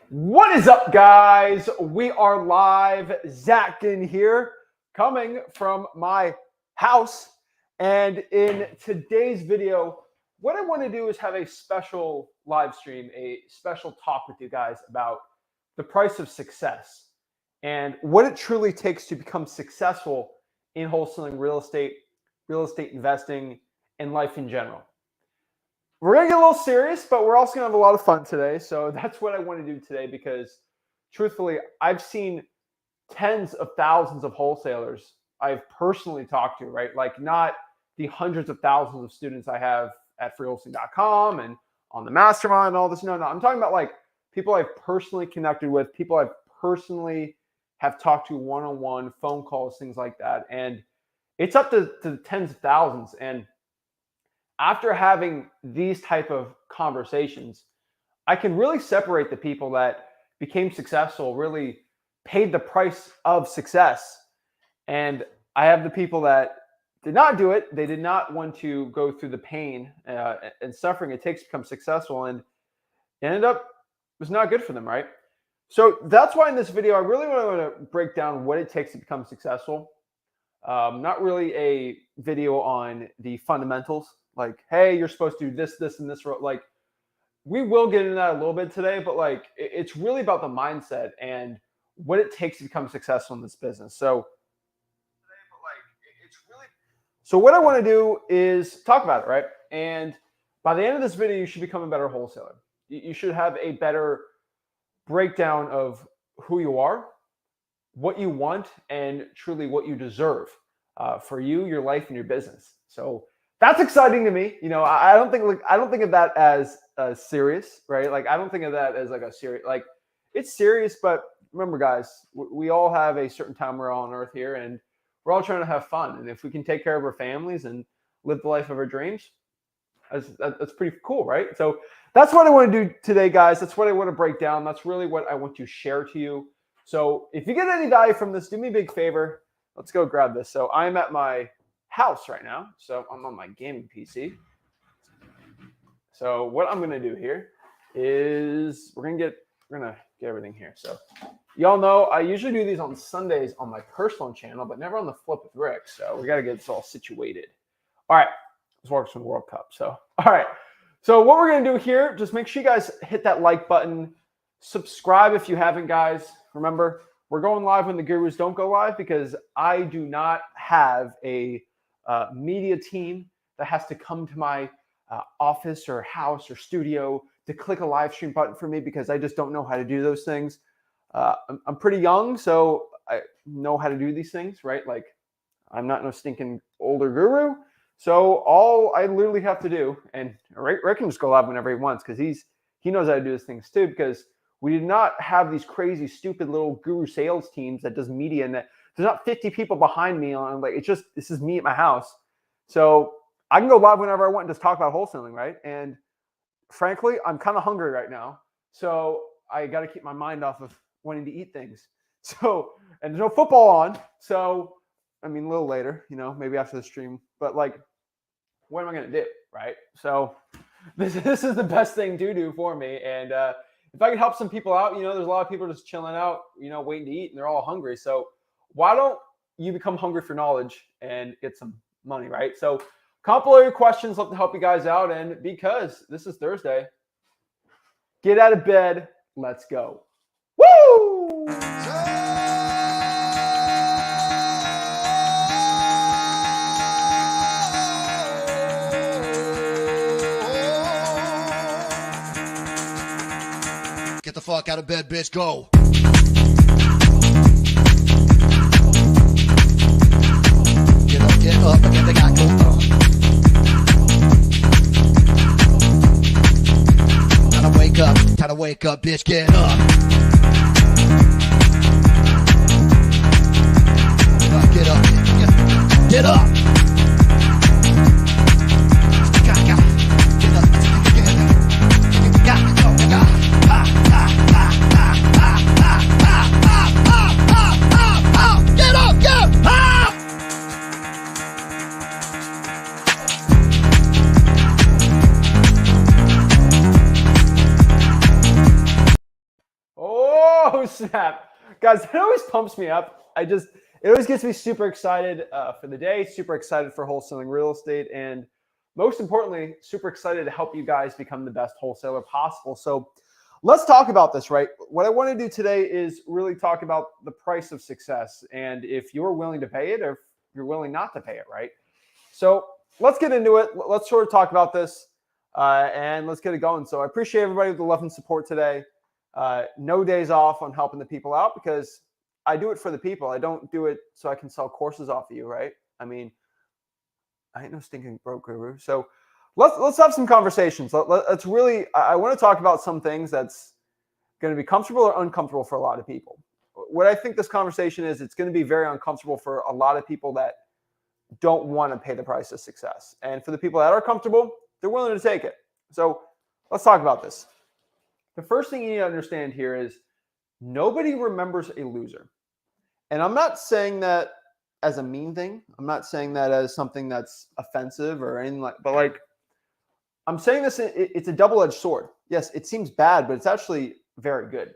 What is up, guys? We are live. Zach Ginn here, coming from my house. And in today's video, what I want to do is have a special live stream, a special talk with you guys about the price of success and what it truly takes to become successful in wholesaling real estate investing, and life in general. We're going to get a little serious, but we're also going to have a lot of fun today. So that's what I want to do today because, truthfully, I've seen tens of thousands of wholesalers I've personally talked to, right? Like not the hundreds of thousands of students I have at freewholesaling.com and on the mastermind and all this. No, I'm talking about like people I've personally connected with, people I've personally have talked to one-on-one, phone calls, things like that. And it's up to tens of thousands. And after having these type of conversations, I can really separate the people that became successful, really paid the price of success. And I have the people that did not do it. They did not want to go through the pain and suffering it takes to become successful. And it ended up, it was not good for them, right? So that's why in this video, I really want to break down what it takes to become successful. Not really a video on the fundamentals. Like, hey, you're supposed to do this, and this. Like, we will get into that a little bit today, but like, it's really about the mindset and what it takes to become successful in this business. So what I want to do is talk about it, right? And by the end of this video, you should become a better wholesaler. You should have a better breakdown of who you are, what you want, and truly what you deserve for you, your life, and your business. So that's exciting to me. You know, I don't think of that as serious, right? Like I don't think of that as like a serious, like it's serious, but remember guys, we all have a certain time we're all on earth here and we're all trying to have fun. And if we can take care of our families and live the life of our dreams, that's pretty cool, right? So that's what I want to do today, guys. That's what I want to break down. That's really what I want to share to you. So if you get any value from this, do me a big favor. Let's go grab this. So I'm at my house right now. So I'm on my gaming PC. So what I'm going to do here is we're going to get everything here. So y'all know I usually do these on Sundays on my personal channel, but never on the Flip with Rick. So we got to get this all situated. All right. Let's walk some World Cup. So, all right. So what we're going to do here, just make sure you guys hit that like button. Subscribe if you haven't, guys. Remember, we're going live when the gurus don't go live because I do not have a media team that has to come to my office or house or studio to click a live stream button for me because I just don't know how to do those things. I'm pretty young, so I know how to do these things, right? Like I'm not no stinking older guru. So all I literally have to do, and Rick can just go live whenever he wants because he knows how to do these things too because we did not have these crazy, stupid little guru sales teams that does media and that there's not 50 people behind me on like, it's just, this is me at my house. So I can go live whenever I want and just talk about wholesaling, right? And frankly, I'm kind of hungry right now. So I got to keep my mind off of wanting to eat things. So, and there's no football on. So, I mean, a little later, you know, maybe after the stream, but like, what am I going to do? Right. So this is the best thing to do for me. And, if I can help some people out, you know, there's a lot of people just chilling out, you know, waiting to eat and they're all hungry. So why don't you become hungry for knowledge and get some money, right? So couple of your questions, love to help you guys out. And because this is Thursday, get out of bed. Let's go. Woo! Get the fuck out of bed, bitch. Go. Get up, and the guy go up. Time to wake up, bitch. Get up. Get up. Get up. Oh, snap. Guys, it always pumps me up. It always gets me super excited for the day, super excited for wholesaling real estate, and most importantly, super excited to help you guys become the best wholesaler possible. So let's talk about this, right? What I want to do today is really talk about the price of success and if you're willing to pay it or if you're willing not to pay it, right? So let's get into it. Let's sort of talk about this and let's get it going. So I appreciate everybody with the love and support today. No days off on helping the people out because I do it for the people. I don't do it so I can sell courses off of you, right? I mean, I ain't no stinking broke guru. So let's have some conversations. Let's really, I want to talk about some things that's going to be comfortable or uncomfortable for a lot of people. What I think this conversation is, it's going to be very uncomfortable for a lot of people that don't want to pay the price of success. And for the people that are comfortable, they're willing to take it. So let's talk about this. The first thing you need to understand here is nobody remembers a loser. And I'm not saying that as a mean thing. I'm not saying that as something that's offensive or anything like, but like, I'm saying this, it's a double-edged sword. Yes, it seems bad, but it's actually very good.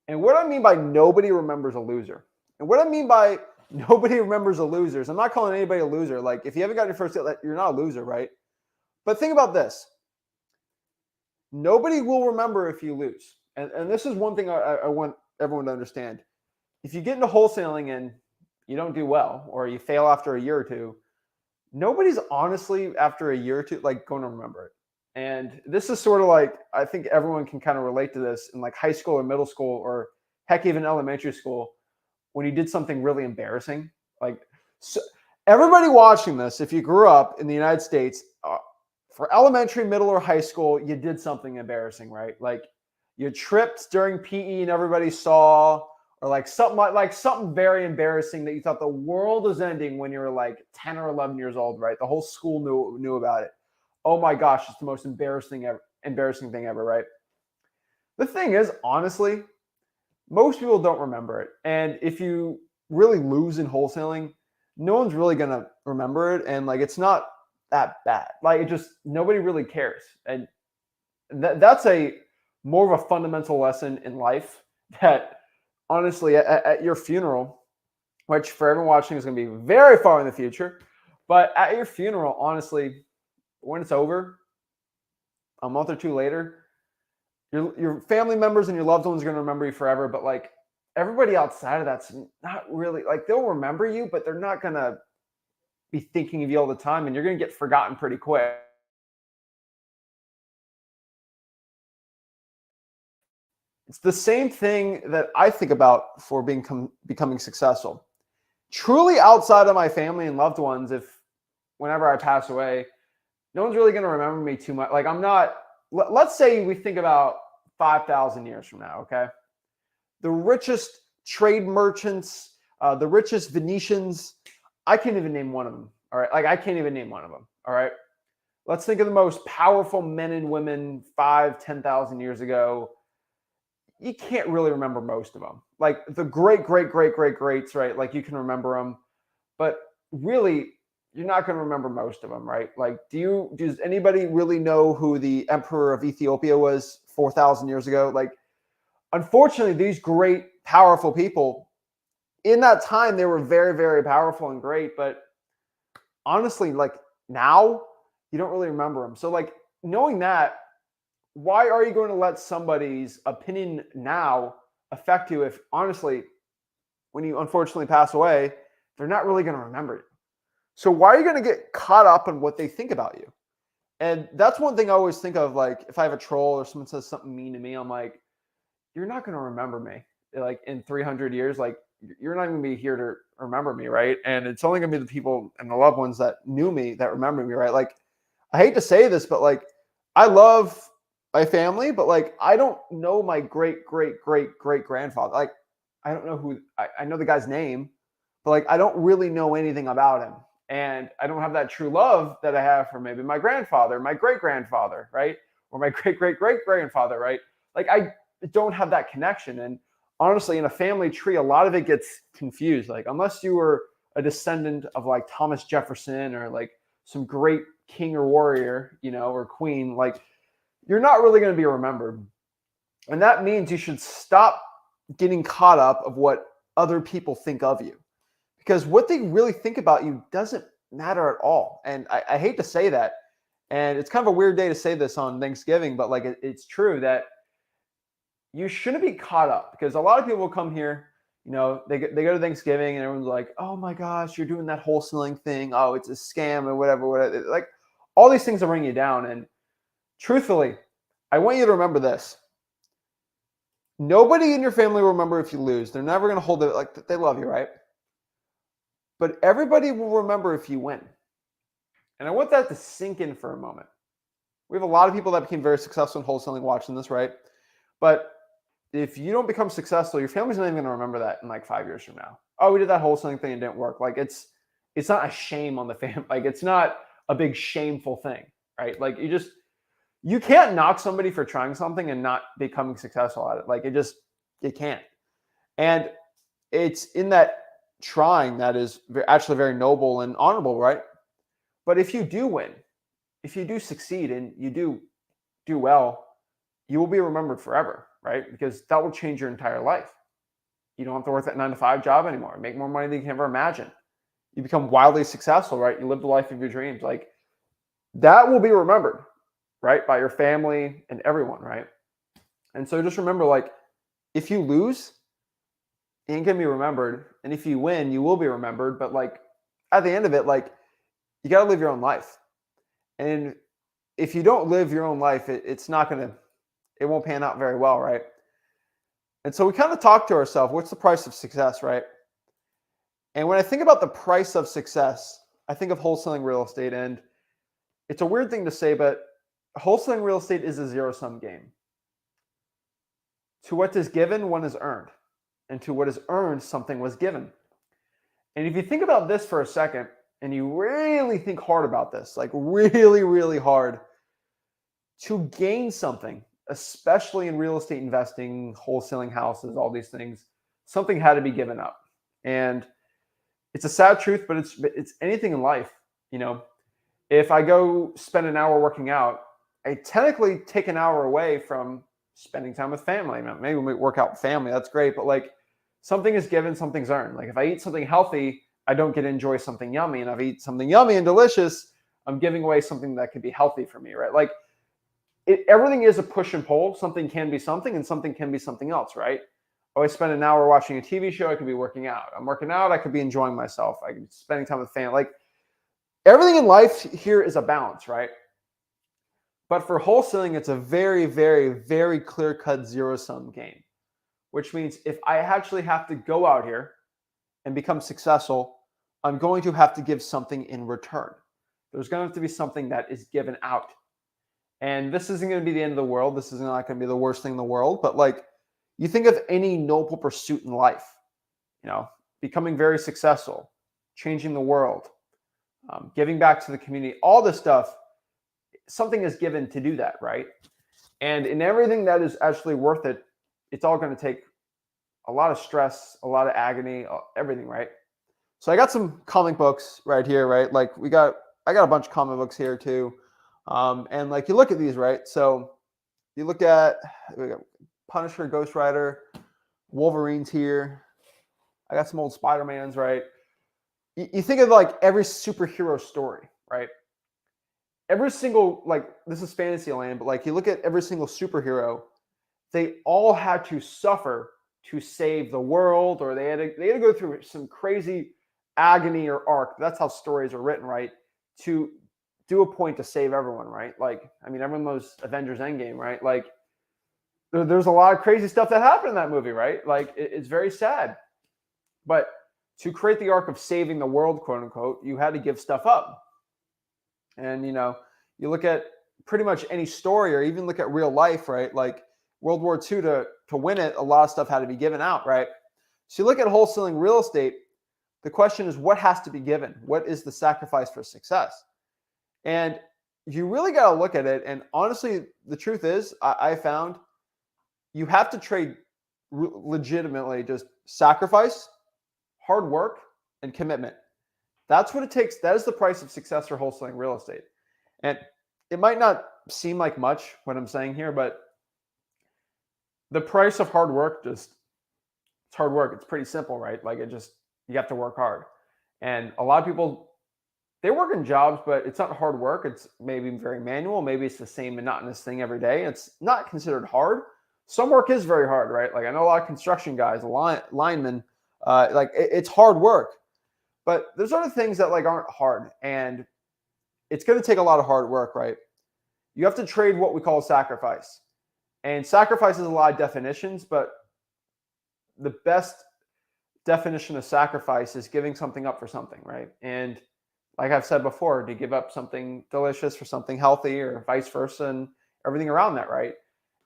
And what I mean by nobody remembers a loser, and what I mean by nobody remembers a loser is I'm not calling anybody a loser. Like if you haven't got your first deal, you're not a loser, right? But think about this. Nobody will remember if you lose. And this is one thing I want everyone to understand. If you get into wholesaling and you don't do well, or you fail after a year or two, nobody's honestly after a year or two like going to remember it. And this is sort of like, I think everyone can kind of relate to this in like high school or middle school, or heck, even elementary school, when you did something really embarrassing. Like, so everybody watching this, if you grew up in the United States, for elementary, middle, or high school, you did something embarrassing, right? Like you tripped during PE and everybody saw, or like something very embarrassing that you thought the world was ending when you were like 10 or 11 years old, right? The whole school knew about it. Oh my gosh, it's the most embarrassing thing ever, right? The thing is, honestly, most people don't remember it. And if you really lose in wholesaling, no one's really going to remember it. And like, it's not that bad. Like nobody really cares. And that's a more of a fundamental lesson in life that honestly at your funeral, which for everyone watching is going to be very far in the future, but at your funeral, honestly, when it's over, a month or two later, your family members and your loved ones are going to remember you forever. But like everybody outside of that's not really, like they'll remember you, but they're not going to be thinking of you all the time, and you're going to get forgotten pretty quick. It's the same thing that I think about for becoming successful. Truly outside of my family and loved ones, whenever I pass away, no one's really going to remember me too much. Like let's say we think about 5,000 years from now, okay? The richest trade merchants, the richest Venetians, I can't even name one of them, all right? Like I can't even name one of them, all right? Let's think of the most powerful men and women 5,000-10,000 years ago. You can't really remember most of them. Like the greats, right? Like you can remember them, but really you're not going to remember most of them, right? Like, does anybody really know who the emperor of Ethiopia was 4,000 years ago? Like, unfortunately, these great, powerful people in that time, they were very, very powerful and great. But honestly, like now you don't really remember them. So like knowing that, why are you going to let somebody's opinion now affect you if honestly, when you unfortunately pass away, they're not really going to remember you? So why are you going to get caught up in what they think about you? And that's one thing I always think of. Like if I have a troll or someone says something mean to me, I'm like, you're not going to remember me. Like in 300 years, like you're not going to be here to remember me, right? And it's only going to be the people and the loved ones that knew me that remember me, right? Like I hate to say this, but like I love my family, but like I don't know my great grandfather. Like I don't know I know the guy's name, but like I don't really know anything about him. And I don't have that true love that I have for maybe my grandfather, my great-grandfather, right? Or my great-great-great-grandfather, right? Like I don't have that connection. And honestly, in a family tree, a lot of it gets confused. Like unless you were a descendant of like Thomas Jefferson or like some great king or warrior, or queen, like you're not really going to be remembered. And that means you should stop getting caught up of what other people think of you, because what they really think about you doesn't matter at all. And I hate to say that, and it's kind of a weird day to say this on Thanksgiving, but like it's true that you shouldn't be caught up, because a lot of people will come here, they go to Thanksgiving and everyone's like, oh my gosh, you're doing that wholesaling thing. Oh, it's a scam or whatever. Like all these things will bring you down. And truthfully, I want you to remember this. Nobody in your family will remember if you lose. They're never going to hold it like they love you, right? But everybody will remember if you win. And I want that to sink in for a moment. We have a lot of people that became very successful in wholesaling watching this, right? But if you don't become successful, your family's not even going to remember that in like 5 years from now. Oh, we did that wholesaling thing and it didn't work. Like it's not a shame on the family. Like it's not a big shameful thing, right? Like you can't knock somebody for trying something and not becoming successful at it. Like you can't. And it's in that trying that is actually very noble and honorable, right? But if you do win, if you do succeed and you do well, you will be remembered forever, right? Because that will change your entire life. You don't have to work that 9-to-5 job anymore. Make more money than you can ever imagine. You become wildly successful, right? You live the life of your dreams. Like that will be remembered, right? By your family and everyone, right? And so just remember, like, if you lose, you ain't gonna be remembered. And if you win, you will be remembered. But like at the end of it, like you gotta live your own life. And if you don't live your own life, it won't pan out very well, right? And so we kind of talk to ourselves, what's the price of success, right? And when I think about the price of success, I think of wholesaling real estate. And it's a weird thing to say, but wholesaling real estate is a zero-sum game. To what is given, one is earned. And to what is earned, something was given. And if you think about this for a second, and you really think hard about this, like really, really hard, to gain something, especially in real estate investing, wholesaling houses, all these things, something had to be given up. And it's a sad truth, but it's anything in life. If I go spend an hour working out, I technically take an hour away from spending time with family. Maybe we work out with family, that's great, but like something is given, something's earned. Like if I eat something healthy, I don't get to enjoy something yummy. And if I eat something yummy and delicious, I'm giving away something that could be healthy for me, right? Like everything is a push and pull. Something can be something and something can be something else, right? Oh, I spend an hour watching a TV show, I could be working out. I'm working out, I could be enjoying myself. I could be spending time with family. Like everything in life here is a balance, right? But for wholesaling, it's a very, very, very clear-cut zero-sum game, which means if I actually have to go out here and become successful, I'm going to have to give something in return. There's going to have to be something that is given out. And this isn't going to be the end of the world. This is not going to be the worst thing in the world. But like you think of any noble pursuit in life, becoming very successful, changing the world, giving back to the community, all this stuff, something is given to do that, right? And in everything that is actually worth it, it's all going to take a lot of stress, a lot of agony, everything, right? So I got some comic books right here, right? Like I got a bunch of comic books here too. And like you look at these, right? So you look at we got Punisher, Ghost Rider, Wolverine's here. I got some old Spider-Mans, right? You think of like every superhero story, right? Every single, like this is fantasy land, but like you look at every single superhero, they all had to suffer to save the world, or they had to go through some crazy agony or arc. That's how stories are written, right? To do a point to save everyone, right? Like, I mean, everyone knows Avengers Endgame, right? Like, there's a lot of crazy stuff that happened in that movie, right? Like, it's very sad. But to create the arc of saving the world, quote unquote, you had to give stuff up. And, you look at pretty much any story, or even look at real life, right? Like World War II, to win it, a lot of stuff had to be given out, right? So you look at wholesaling real estate, the question is, what has to be given? What is the sacrifice for success? And you really got to look at it. And honestly, the truth is, I found you have to trade legitimately just sacrifice, hard work, and commitment. That's what it takes. That is the price of success for wholesaling real estate. And it might not seem like much what I'm saying here, but the price of hard work just It's hard work. It's pretty simple, right? Like you have to work hard. And a lot of people, they work in jobs, but it's not hard work. It's maybe very manual. Maybe it's the same monotonous thing every day. It's not considered hard. Some work is very hard, right? Like I know a lot of construction guys, linemen, it's hard work. But there's other things that like aren't hard, and it's going to take a lot of hard work, right? You have to trade what we call sacrifice. And sacrifice is a lot of definitions, but the best definition of sacrifice is giving something up for something, right? And like I've said before, to give up something delicious for something healthy or vice versa and everything around that, right?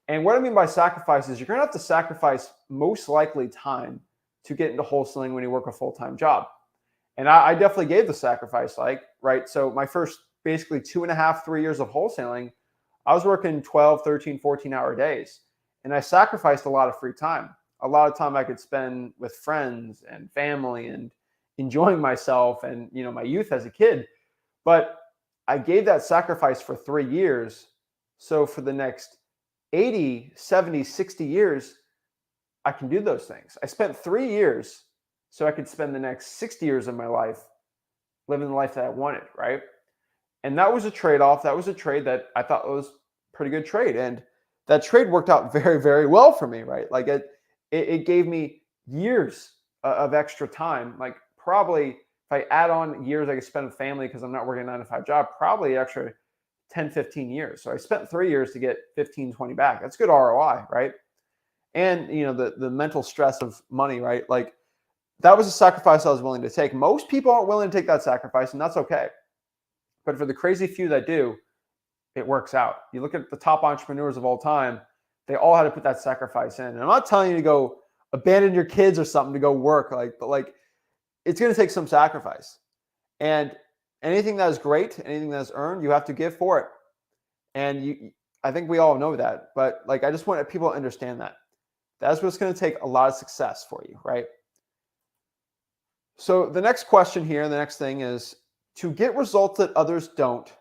And what I mean by sacrifice is you're going to have to sacrifice most likely time to get into wholesaling when you work a full-time job. And I definitely gave the sacrifice, right? So my first basically 2.5, 3 years of wholesaling, I was working 12, 13, 14-hour days. And I sacrificed a lot of free time. A lot of time I could spend with friends and family and enjoying myself and, my youth as a kid. But I gave that sacrifice for 3 years. So for the next 80, 70, 60 years, I can do those things. I spent 3 years so I could spend the next 60 years of my life living the life that I wanted, right? And that was a trade-off. That was a trade that I thought was a pretty good trade. And that trade worked out very, very well for me, right? Like it gave me years of extra time. Like probably if I add on years I could spend with family because I'm not working a 9-to-5 job, probably extra 10, 15 years. So I spent 3 years to get 15, 20 back. That's good ROI, right? And, the mental stress of money, right? Like that was a sacrifice I was willing to take. Most people aren't willing to take that sacrifice, and that's okay. But for the crazy few that do, it works out. You look at the top entrepreneurs of all time, they all had to put that sacrifice in. And I'm not telling you to go abandon your kids or something to go work, but it's going to take some sacrifice. And anything that is great, anything that is earned, you have to give for it. And I think we all know that. But I just want people to understand that. That's what's going to take a lot of success for you, right? So the next question here, the next thing is, to get results that others don't,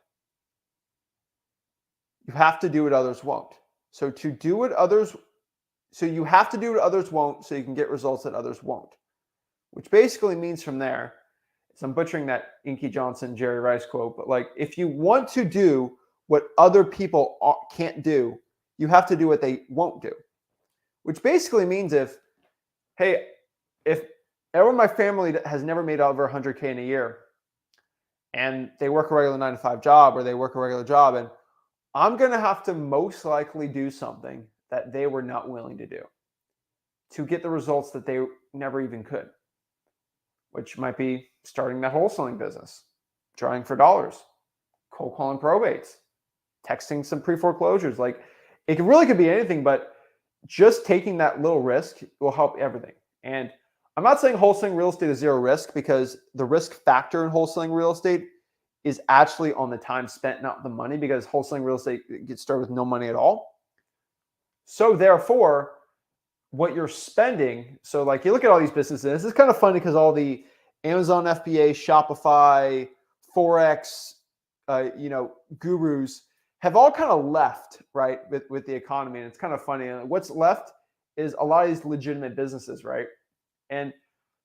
you have to do what others won't. So you have to do what others won't so you can get results that others won't. Which basically means from there, so I'm butchering that Inky Johnson, Jerry Rice quote, but if you want to do what other people can't do, you have to do what they won't do. Which basically means if everyone in my family has never made over 100K in a year, and they work a regular 9-to-5 job or they work a regular job, and I'm going to have to most likely do something that they were not willing to do to get the results that they never even could, which might be starting that wholesaling business, trying for dollars, cold calling probates, texting some pre-foreclosures. It really could be anything, but just taking that little risk will help everything. And I'm not saying wholesaling real estate is zero risk, because the risk factor in wholesaling real estate is actually on the time spent, not the money, because wholesaling real estate gets started with no money at all. So therefore, what you're spending, so you look at all these businesses, this is kind of funny because all the Amazon FBA, Shopify, Forex, gurus have all kind of left, right, with the economy. And it's kind of funny. And what's left is a lot of these legitimate businesses, right? And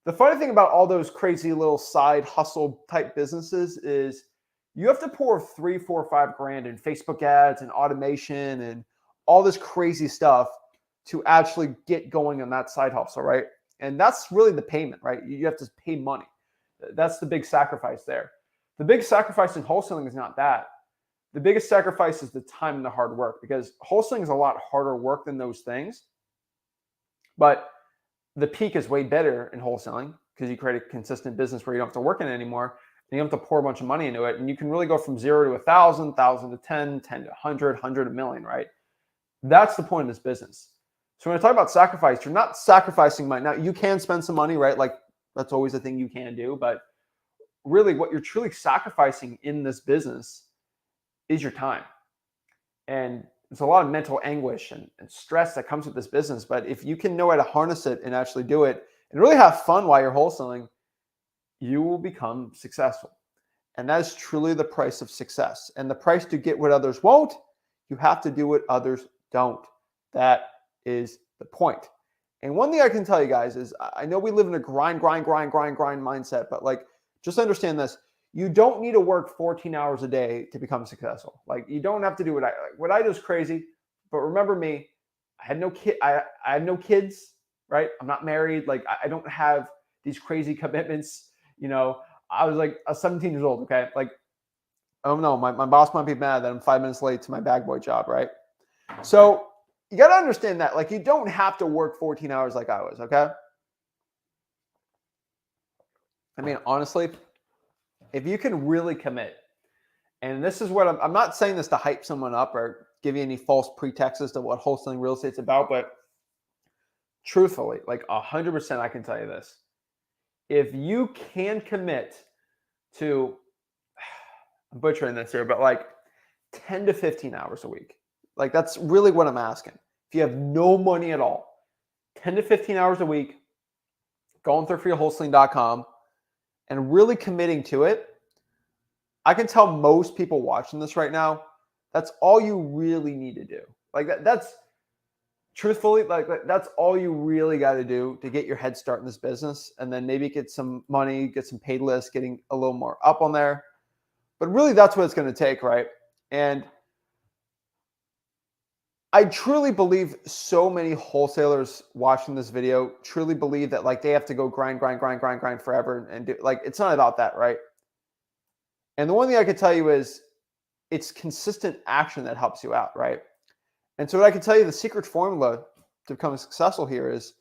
the funny thing about all those crazy little side hustle type businesses is you have to pour 3, 4, 5 grand in Facebook ads and automation and all this crazy stuff to actually get going on that side hustle, right? And that's really the payment, right? You have to pay money. That's the big sacrifice there. The big sacrifice in wholesaling is not that. The biggest sacrifice is the time and the hard work, because wholesaling is a lot harder work than those things. But the peak is way better in wholesaling because you create a consistent business where you don't have to work in it anymore, and you don't have to pour a bunch of money into it. And you can really go from 0 to 1,000, 1,000 to 10, 10 to 100, 100 to 1,000,000, right? That's the point of this business. So when I talk about sacrifice, you're not sacrificing money. Now, you can spend some money, right? That's always a thing you can do. But really what you're truly sacrificing in this business is your time. And there's a lot of mental anguish and stress that comes with this business. But if you can know how to harness it and actually do it and really have fun while you're wholesaling, you will become successful. And that is truly the price of success. And the price to get what others won't, you have to do what others don't. That is the point. And one thing I can tell you guys is I know we live in a grind mindset, but like, just understand this. You don't need to work 14 hours a day to become successful. Like, you don't have to do what I do is crazy. But remember me, I had no kid. I had no kids, right? I'm not married. Like, I don't have these crazy commitments. You know, I was like 17 years old. Okay. Like, oh no, my boss might be mad that I'm 5 minutes late to my bag boy job, right? So you got to understand that, like, you don't have to work 14 hours like I was, okay? I mean, honestly, if you can really commit, and this is what I'm not saying this to hype someone up or give you any false pretexts as to what wholesaling real estate's about, but truthfully, like 100%, I can tell you this. If you can commit to, I'm butchering this here, but like 10 to 15 hours a week, like that's really what I'm asking. If you have no money at all, 10 to 15 hours a week, going through freewholesaling.com and really committing to it, I can tell most people watching this right now, that's all you really need to do. Like that's truthfully, like that's all you really got to do to get your head start in this business, and then maybe get some money, get some paid lists, getting a little more up on there. But really, that's what it's going to take, right? And I truly believe so many wholesalers watching this video truly believe that like they have to go grind forever and do, like, it's not about that, right? And the one thing I could tell you is it's consistent action that helps you out, right? And so what I can tell you, the secret formula to becoming successful here is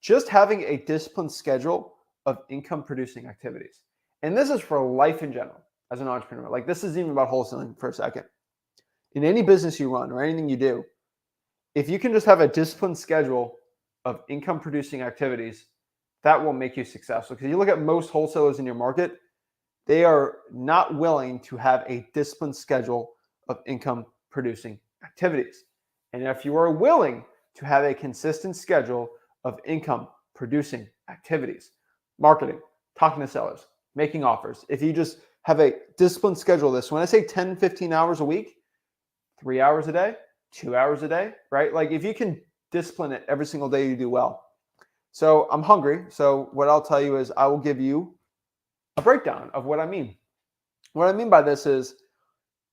just having a disciplined schedule of income producing activities. And this is for life in general as an entrepreneur. Like, this isn't even about wholesaling for a second. In any business you run or anything you do, if you can just have a disciplined schedule of income producing activities, that will make you successful. Because you look at most wholesalers in your market, they are not willing to have a disciplined schedule of income producing activities. And if you are willing to have a consistent schedule of income producing activities, marketing, talking to sellers, making offers, if you just have a disciplined schedule of this, when I say 10, 15 hours a week, 3 hours a day, 2 hours a day, right? Like, if you can discipline it every single day, you do well. So I'm hungry. So what I'll tell you is I will give you a breakdown of what I mean. What I mean by this is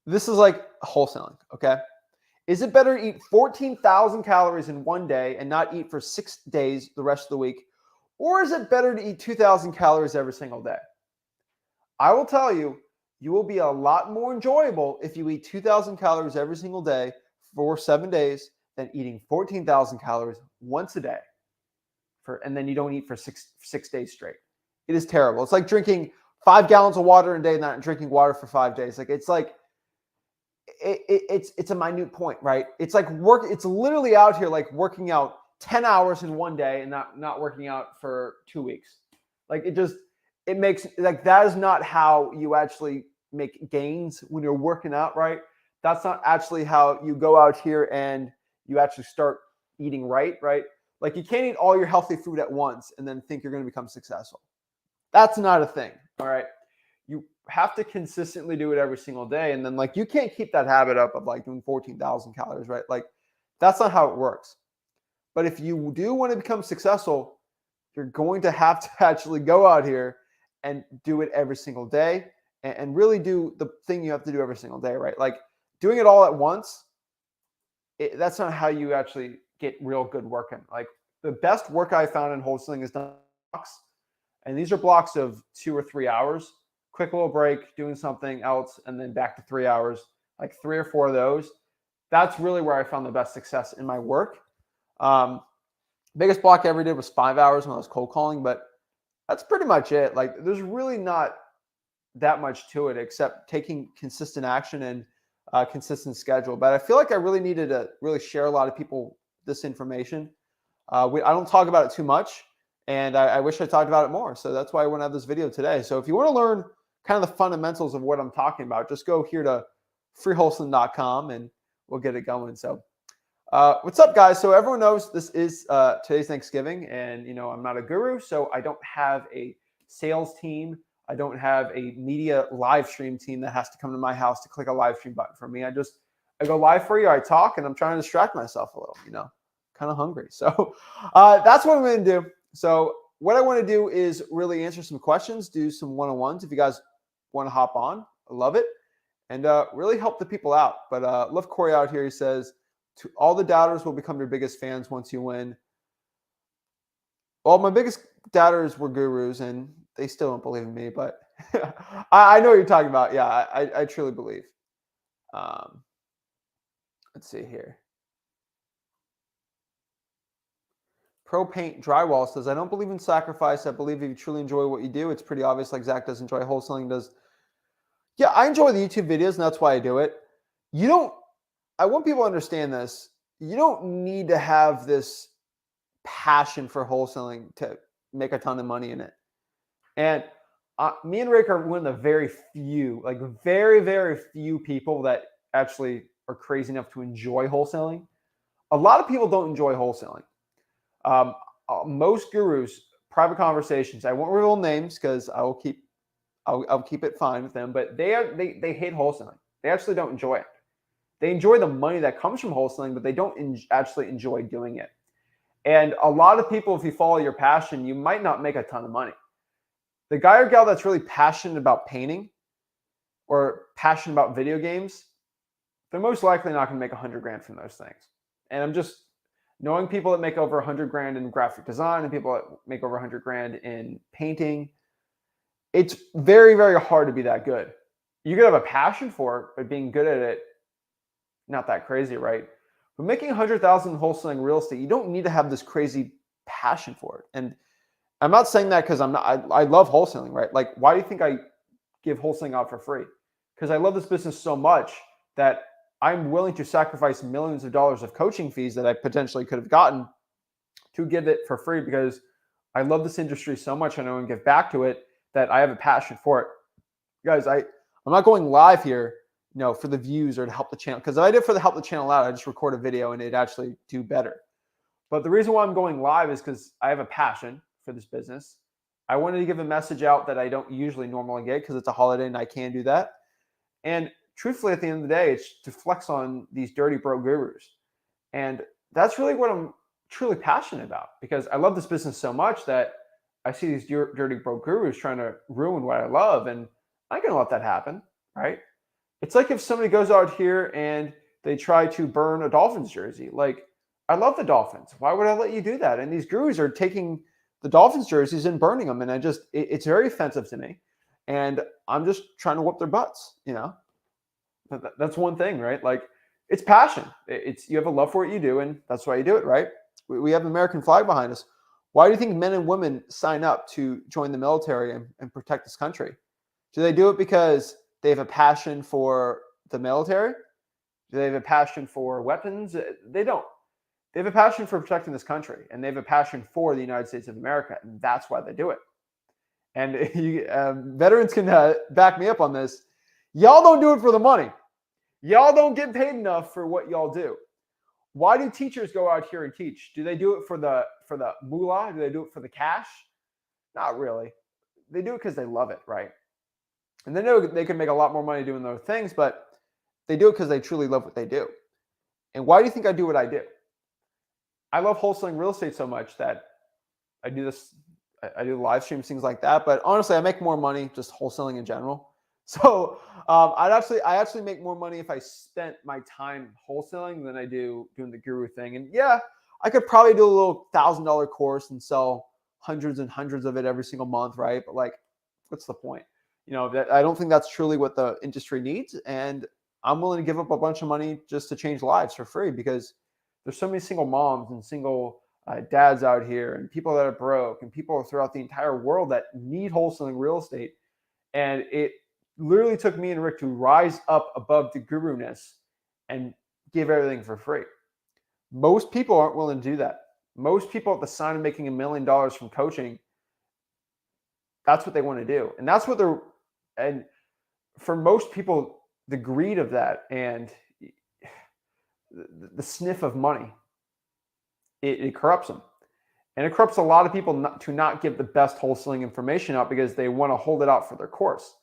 like wholesaling, okay? Is it better to eat 14,000 calories in one day and not eat for 6 days the rest of the week? Or is it better to eat 2,000 calories every single day? I will tell you, you will be a lot more enjoyable if you eat 2,000 calories every single day for 7 days than eating 14,000 calories once a day and then you don't eat for six days straight. It is terrible. It's like drinking 5 gallons of water a day and not drinking water for 5 days. Like, it's like, it's a minute point, right? It's like it's literally out here like working out 10 hours in one day and not working out for 2 weeks. Like, it makes, like, that is not how you actually make gains when you're working out, right? That's not actually how you go out here and you actually start eating right? Like, you can't eat all your healthy food at once and then think you're going to become successful. That's not a thing, all right? You have to consistently do it every single day. And then, like, you can't keep that habit up of like doing 14,000 calories, right? Like, that's not how it works. But if you do want to become successful, you're going to have to actually go out here and do it every single day and really do the thing you have to do every single day, right? Like, doing it all at once, that's not how you actually get real good work in. Like, the best work I found in wholesaling is done blocks. And these are blocks of 2 or 3 hours, quick little break, doing something else, and then back to 3 hours, like 3 or 4 of those. That's really where I found the best success in my work. Biggest block I ever did was 5 hours when I was cold calling, but that's pretty much it. Like, there's really not that much to it except taking consistent action and consistent schedule. But I feel like I really needed to really share a lot of people this information. I don't talk about it too much, and I wish I talked about it more. So that's why I want to have this video today. So if you want to learn kind of the fundamentals of what I'm talking about, just go here to freewholesaling.com and we'll get it going. So what's up, guys? So everyone knows this is today's Thanksgiving, and I'm not a guru, so I don't have a sales team. I don't have a media live stream team that has to come to my house to click a live stream button for me. I go live for you, I talk, and I'm trying to distract myself a little, kind of hungry. So that's what I'm going to do. So what I want to do is really answer some questions, do some one-on-ones. If you guys want to hop on, I love it. And really help the people out. But love Corey out here. He says, to all the doubters will become your biggest fans once you win. Well, my biggest doubters were gurus, and they still don't believe in me. But I know what you're talking about. Yeah, I truly believe. Let's see here. Pro Paint Drywall says, I don't believe in sacrifice. I believe if you truly enjoy what you do, it's pretty obvious like Zach does enjoy wholesaling. Yeah, I enjoy the YouTube videos, and that's why I do it. I want people to understand this. You don't need to have this passion for wholesaling to make a ton of money in it. And me and Rick are one of the very few, like very, very few people that actually are crazy enough to enjoy wholesaling. A lot of people don't enjoy wholesaling. Most gurus, private conversations, I won't reveal names because I'll keep it fine with them, but they hate wholesaling. They actually don't enjoy it. They enjoy the money that comes from wholesaling, but they don't actually enjoy doing it. And a lot of people, if you follow your passion, you might not make a ton of money. The guy or gal that's really passionate about painting or passionate about video games, they're most likely not going to make 100 grand from those things. And I'm just knowing people that make over 100 grand in graphic design and people that make over 100 grand in painting. It's very, very hard to be that good. You could have a passion for it, but being good at it, not that crazy, right? But making 100,000 wholesaling real estate, you don't need to have this crazy passion for it. And I'm not saying that because I love wholesaling, right? Like, why do you think I give wholesaling out for free? Because I love this business so much that I'm willing to sacrifice millions of dollars of coaching fees that I potentially could have gotten to give it for free because I love this industry so much and I want to give back to it that I have a passion for it. Guys, I'm not going live here, for the views or to help the channel. Because if I did for the help the channel out, I just record a video and it'd actually do better. But the reason why I'm going live is because I have a passion for this business. I wanted to give a message out that I don't usually normally get because it's a holiday and I can do that. And truthfully, at the end of the day, it's to flex on these dirty bro gurus. And that's really what I'm truly passionate about because I love this business so much that I see these dirty bro gurus trying to ruin what I love. And I'm not going to let that happen, right? It's like if somebody goes out here and they try to burn a Dolphins jersey. Like, I love the Dolphins. Why would I let you do that? And these gurus are taking the Dolphins jerseys and burning them. And it's very offensive to me. And I'm just trying to whoop their butts, That's one thing, right? Like, it's passion. You have a love for what you do, and that's why you do it, right? We have an American flag behind us. Why do you think men and women sign up to join the military and protect this country? Do they do it because they have a passion for the military? Do they have a passion for weapons? They don't. They have a passion for protecting this country, and they have a passion for the United States of America, and that's why they do it. And veterans can back me up on this. Y'all don't do it for the money. Y'all don't get paid enough for what y'all do. Why do teachers go out here and teach? Do they do it for the moolah? Do they do it for the cash? Not really. They do it because they love it, right? And they know they can make a lot more money doing those things, but they do it because they truly love what they do. And why do you think I do what I do? I love wholesaling real estate so much that I do this. I do live streams, things like that. But honestly, I make more money just wholesaling in general. So I actually make more money if I spent my time wholesaling than I do doing the guru thing. And yeah, I could probably do a little $1,000 course and sell hundreds and hundreds of it every single month, right? But like, what's the point? I don't think that's truly what the industry needs. And I'm willing to give up a bunch of money just to change lives for free because there's so many single moms and single dads out here and people that are broke and people throughout the entire world that need wholesaling real estate. And it literally took me and Rick to rise up above the guru-ness and give everything for free. Most people aren't willing to do that. Most people at the sign of making $1 million from coaching, that's what they want to do. And that's what and for most people, the greed of that and the sniff of money, it corrupts them. And it corrupts a lot of people to not give the best wholesaling information out because they want to hold it out for their course.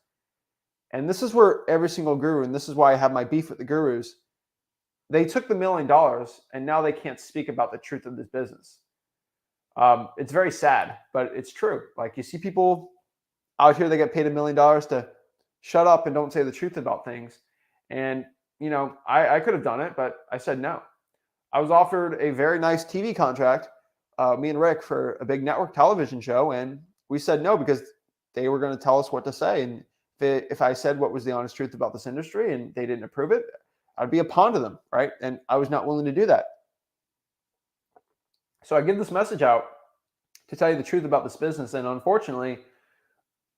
And this is where every single guru, and this is why I have my beef with the gurus, they took the $1 million and now they can't speak about the truth of this business. It's very sad, but it's true. Like, you see people out here, they get paid $1 million to shut up and don't say the truth about things. And, you know, I could have done it, but I said no. I was offered a very nice TV contract, me and Rick, for a big network television show. And we said no because they were going to tell us what to say. And if I said what was the honest truth about this industry and they didn't approve it, I'd be a pawn to them, right? And I was not willing to do that. So I give this message out to tell you the truth about this business. And unfortunately,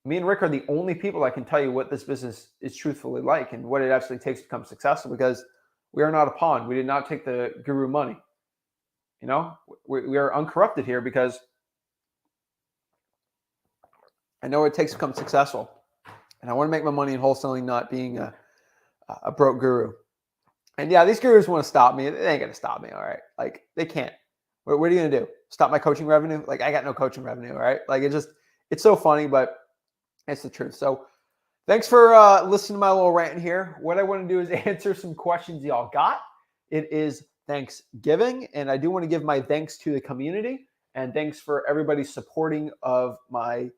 me and Rick are the only people that can tell you what this business is truthfully like and what it actually takes to become successful, because we are not a pawn. We did not take the guru money. You know, we are uncorrupted here because I know what it takes to become successful. And I want to make my money in wholesaling, not being a broke guru. And yeah, these gurus want to stop me. They ain't going to stop me, all right? Like, they can't. What are you going to do? Stop my coaching revenue? Like, I got no coaching revenue, all right? Like, it's so funny, but it's the truth. So thanks for listening to my little rant here. What I want to do is answer some questions y'all got. It is Thanksgiving, and I do want to give my thanks to the community, and thanks for everybody supporting of my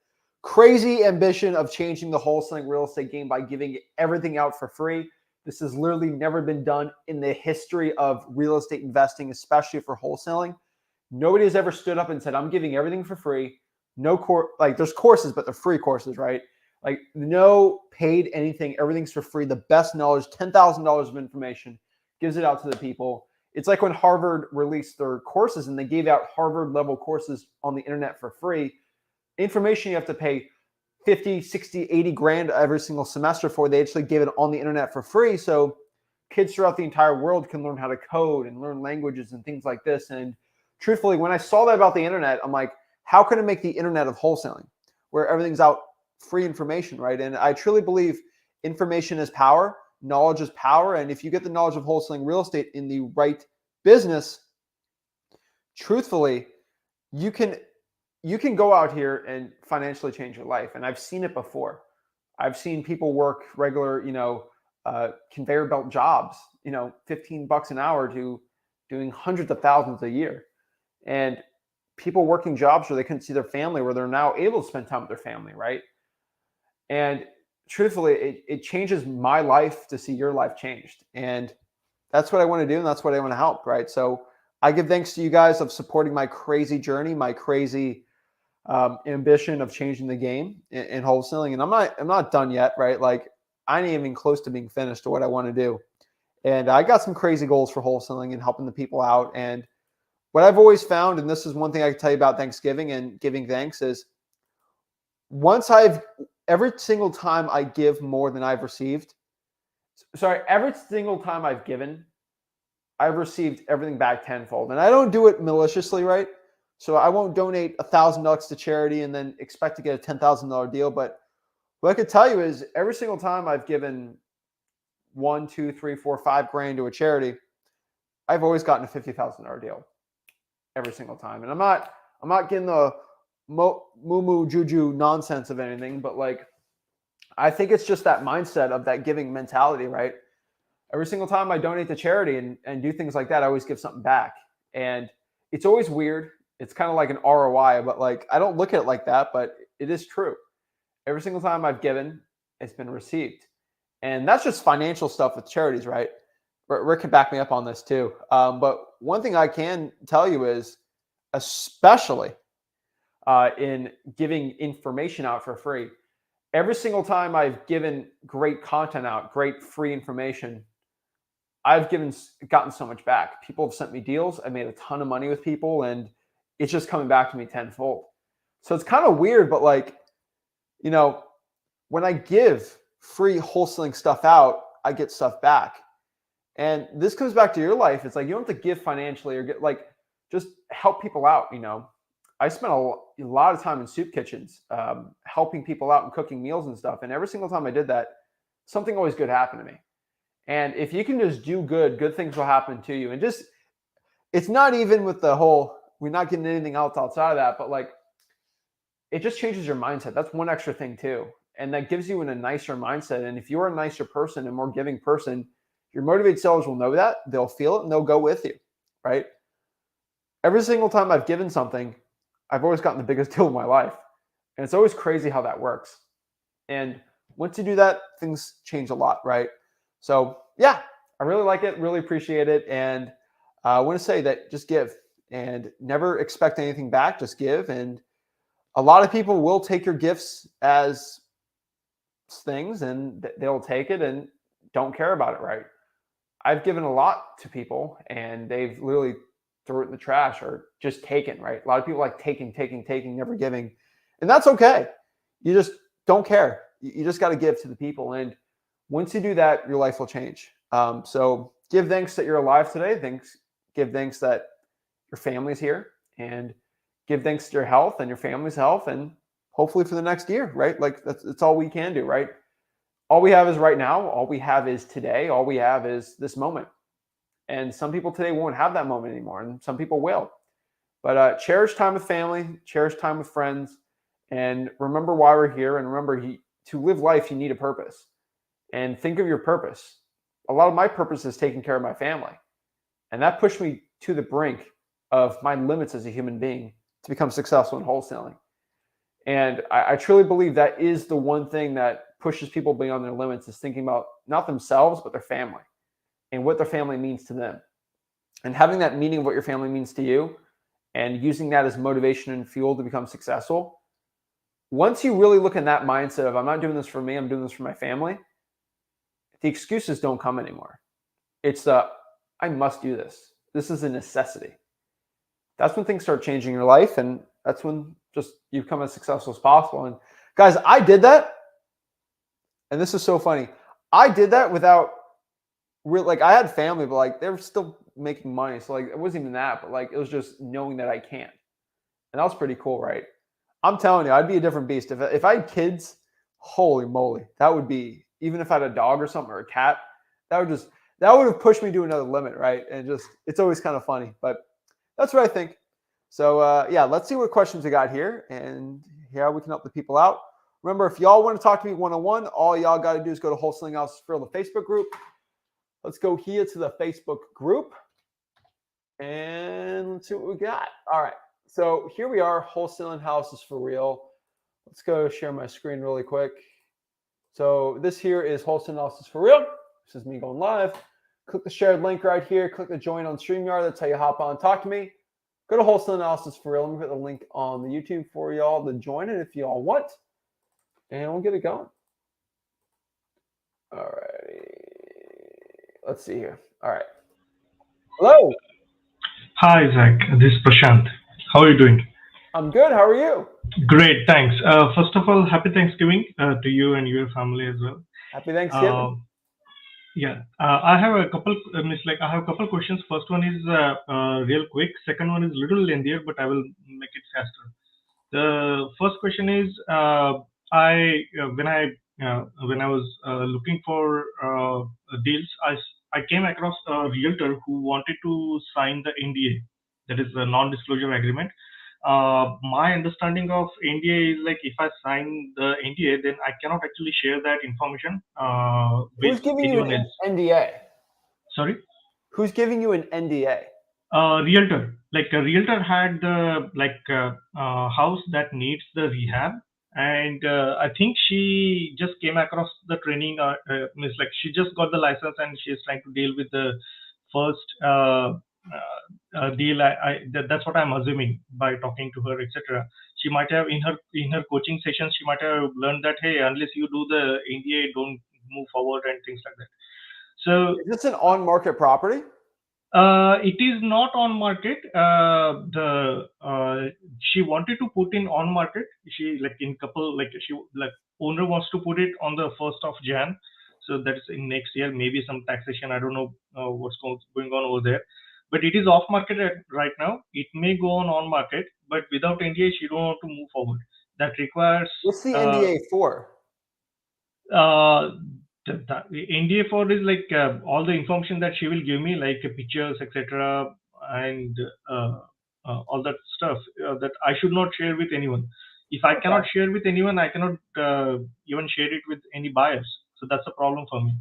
crazy ambition of changing the wholesaling real estate game by giving everything out for free. This has literally never been done in the history of real estate investing, especially for wholesaling. Nobody has ever stood up and said, I'm giving everything for free. No like, there's courses, but they're free courses, right? Like, no paid anything. Everything's for free. The best knowledge, $10,000 of information, gives it out to the people. It's like when Harvard released their courses and they gave out Harvard level courses on the internet for free. Information you have to pay 50, 60, 80 grand every single semester for. They actually gave it on the internet for free. So kids throughout the entire world can learn how to code and learn languages and things like this. And truthfully, when I saw that about the internet, I'm like, how can I make the internet of wholesaling where everything's out free information, right? And I truly believe information is power, knowledge is power. And if you get the knowledge of wholesaling real estate in the right business, truthfully, you can go out here and financially change your life. And I've seen it before. I've seen people work regular, conveyor belt jobs, $15 an hour to doing hundreds of thousands a year. And people working jobs where they couldn't see their family, where they're now able to spend time with their family, right? And truthfully, it changes my life to see your life changed. And that's what I want to do, and that's what I want to help, right? So I give thanks to you guys of supporting my crazy journey, my crazy ambition of changing the game in wholesaling. And I'm not done yet, right? Like, I ain't even close to being finished to what I want to do. And I got some crazy goals for wholesaling and helping the people out. And what I've always found, and this is one thing I can tell you about Thanksgiving and giving thanks, is every single time I give more than I've received, every single time I've given, I've received everything back tenfold. And I don't do it maliciously, right? So I won't donate $1,000 to charity and then expect to get a $10,000 deal. But what I could tell you is every single time I've given $1, $2, $3, $4, $5 grand to a charity, I've always gotten a $50,000 deal every single time. And I'm not getting the moo juju nonsense of anything, but like, I think it's just that mindset of that giving mentality, right? Every single time I donate to charity and do things like that, I always give something back. And it's always weird. It's kind of like an ROI, but like, I don't look at it like that, but it is true. Every single time I've given, it's been received. And that's just financial stuff with charities, right? Rick can back me up on this too. But one thing I can tell you is, especially in giving information out for free, every single time I've given great content out, great free information, I've gotten so much back. People have sent me deals. I made a ton of money with people, and it's just coming back to me tenfold. So it's kind of weird, but like, when I give free wholesaling stuff out, I get stuff back. And this comes back to your life. It's like, you don't have to give financially or just help people out. I spent a lot of time in soup kitchens, helping people out and cooking meals and stuff. And every single time I did that, something always good happened to me. And if you can just do good things will happen to you. And it's not even with the whole, we're not getting anything else outside of that, but like, it just changes your mindset. That's one extra thing too. And that gives you in a nicer mindset. And if you're a nicer person, a more giving person, Your motivated sellers will know that. They'll feel it and they'll go with you, right? Every single time I've given something, I've always gotten the biggest deal of my life. And it's always crazy how that works. And once you do that, things change a lot, right? So yeah, I really like it, really appreciate it. And I want to say that just give and never expect anything back, just give. And a lot of people will take your gifts as things and they'll take it and don't care about it, right? I've given a lot to people and they've literally threw it in the trash or just taken, right? A lot of people like taking, never giving. And that's okay. You just don't care. You just got to give to the people. And once you do that, your life will change. So give thanks that you're alive today. Give thanks that your family's here, and give thanks to your health and your family's health, and hopefully for the next year, right? Like that's all we can do, right? All we have is right now. All we have is today. All we have is this moment. And some people today won't have that moment anymore, and some people will. But cherish time with family, cherish time with friends, and remember why we're here. And remember, to live life, you need a purpose. And think of your purpose. A lot of my purpose is taking care of my family. And that pushed me to the brink of my limits as a human being to become successful in wholesaling. And I truly believe that is the one thing that pushes people beyond their limits, is thinking about not themselves, but their family and what their family means to them. And having that meaning of what your family means to you and using that as motivation and fuel to become successful. Once you really look in that mindset of, I'm not doing this for me, I'm doing this for my family, the excuses don't come anymore. It's I must do this. This is a necessity. That's when things start changing your life, and that's when just you become as successful as possible. And guys, I did that, and this is so funny. I did that without like, I had family, but like they were still making money. So like it wasn't even that, but like it was just knowing that I can't. And that was pretty cool, right? I'm telling you, I'd be a different beast. If I had kids, holy moly, that would be, even if I had a dog or something or a cat, that would have pushed me to another limit, right? And just, it's always kind of funny, but that's what I think. So yeah, let's see what questions we got here and how we can help the people out. Remember, if y'all want to talk to me one-on-one, all y'all got to do is go to Wholesaling House for the Facebook group. Let's go here to the Facebook group and let's see what we got. All right. So here we are, Wholesaling Houses for Real. Let's go share my screen really quick. So this here is Wholesaling Houses for Real. This is me going live. Click the shared link right here. Click the join on StreamYard. That's how you hop on and talk to me. Go to Wholesaling Houses for Real. Let me put the link on the YouTube for y'all to join it if y'all want. And we'll get it going. All right. Let's see here. All right. Hello. Hi, Zach. This is Prashant. How are you doing? I'm good. How are you? Great, thanks. First of all, happy Thanksgiving to you and your family as well. Happy Thanksgiving. I have a couple. I have a couple questions. First one is real quick. Second one is little lengthier, but I will make it faster. The first question is, I when I was looking for deals, I came across a realtor who wanted to sign the NDA, that is the non-disclosure agreement. My understanding of NDA is like, if I sign the NDA, then I cannot actually share that information Who's with giving you anyone an else. NDA? Sorry. Who's giving you an NDA? Realtor, like a realtor had the house that needs the rehab, and I think she just came across the training. She just got the license and she's trying to deal with the first deal. That's what I'm assuming by talking to her, etc. She might have in her coaching sessions, she might have learned that, hey, unless you do the NDA, don't move forward and things like that. So Is this an on-market property? it is not on market. She wanted to put in on market. She owner wants to put it on the 1st of Jan. So that's in next year, maybe some taxation. I don't know what's going on over there. But it is off market right now. It may go on market, but without NDA, she don't want to move forward. That requires. What's the NDA for? The NDA for is like all the information that she will give me, like pictures, etc., and all that stuff that I should not share with anyone. If I cannot share with anyone, I cannot even share it with any buyers. So that's a problem for me.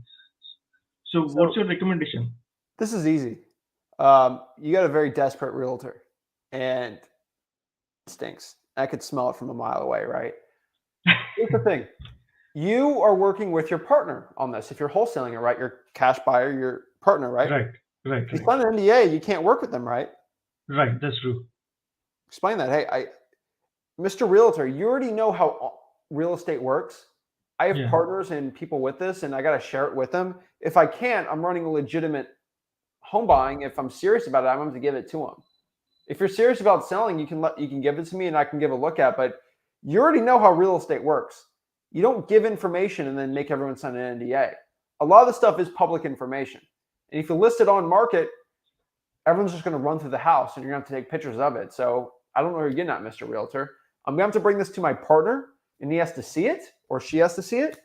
So what's your recommendation? This is easy. You got a very desperate realtor, and it stinks. I could smell it from a mile away, right? Here's the thing. You are working with your partner on this. If you're wholesaling it, right? Your cash buyer, your partner, right? Right, right, If you right, sign an NDA, you can't work with them, right? right. That's true. Explain that. Hey, Mr. Realtor, you already know how real estate works. I have Yeah, partners and people with this, and I got to share it with them. If I can't, I'm running a legitimate home buying. If I'm serious about it, I'm going to give it to them. If you're serious about selling, you can give it to me, and I can give a look at. But you already know how real estate works. You don't give information and then make everyone sign an NDA. A lot of the stuff is public information, and if you list it on market, everyone's just going to run through the house, and you're going to have to take pictures of it. So I don't know where you're getting at, Mr. Realtor. I'm going to have to bring this to my partner, and he has to see it, or she has to see it.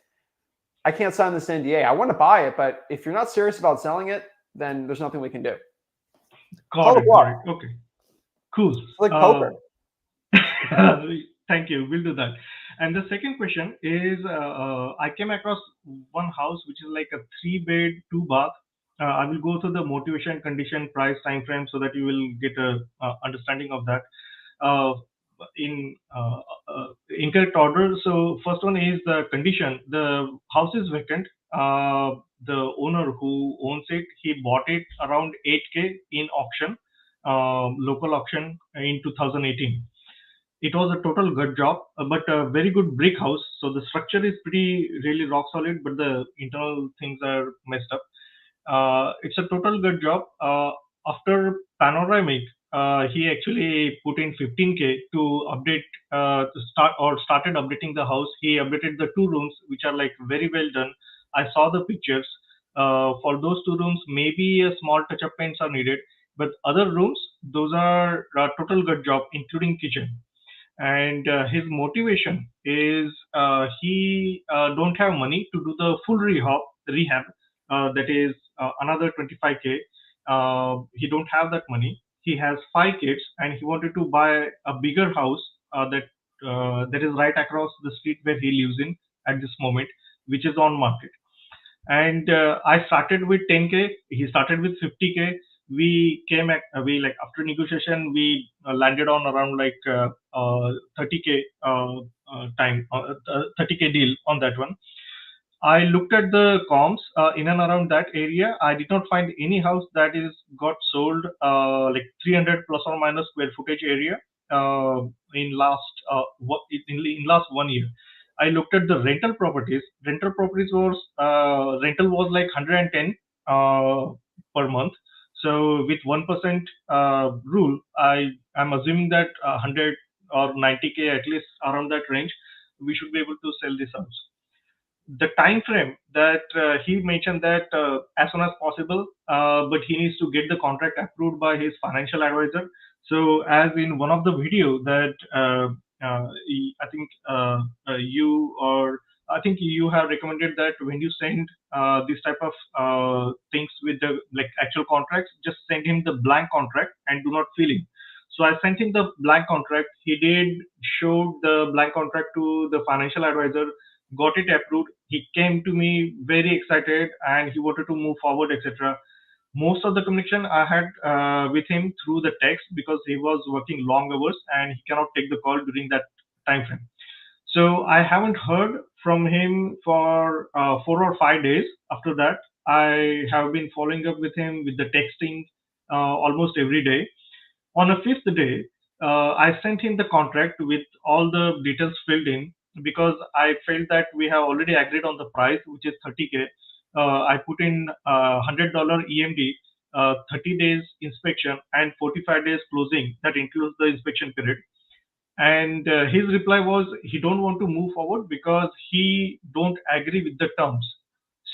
I can't sign this NDA. I want to buy it, but if you're not serious about selling it, then there's nothing we can do. Call got the it, got bluff. it. Okay, cool. It's like poker. Thank you. We'll do that. And the second question is, I came across one house which is like a 3-bed, 2-bath. I will go through the motivation, condition, price, time frame, so that you will get a understanding of that. Uh, in correct order. So first one is the condition. The house is vacant. The owner who owns it, he bought it around 8K in auction, local auction in 2018. It was a total gut job, but a very good brick house. So the structure is pretty really rock solid, but the internal things are messed up. It's a total gut job. After panoramic, he actually put in 15K to update, started updating the house. He updated the 2 rooms, which are like very well done. I saw the pictures. For those 2 rooms, maybe a small touch-up paints are needed, but other rooms, those are total gut job, including kitchen. And his motivation is he don't have money to do the full rehab, that is another 25K. He don't have that money. He has 5 kids, and he wanted to buy a bigger house that is right across the street where he lives in at this moment, which is on market. And I started with 10K. He started with 50K. We like after negotiation, we landed on around like 30K 30K deal on that one. I looked at the comps in and around that area. I did not find any house that is got sold like 300 plus or minus square footage area uh, in last 1 year. I looked at the rental properties. Rental properties was rental was like 110 per month. So with 1% rule, I'm assuming that 100 or 90K at least around that range, we should be able to sell this house. The time frame that he mentioned that as soon as possible, but he needs to get the contract approved by his financial advisor. So as in one of the video that I think you or I think you have recommended that when you send this type of things with the like actual contracts, just send him the blank contract and do not fill in. So I sent him the blank contract. He did show the blank contract to the financial advisor, got it approved. He came to me very excited and he wanted to move forward, etc. Most of the communication I had with him through the text because he was working long hours and he cannot take the call during that time frame. So I haven't heard from him for 4 or 5 days. After that, I have been following up with him with the texting almost every day. On a fifth day, I sent him the contract with all the details filled in because I felt that we have already agreed on the price, which is 30K. I put in $100 EMD, 30 days inspection, and 45 days closing. That includes the inspection period. And his reply was he don't want to move forward because he don't agree with the terms.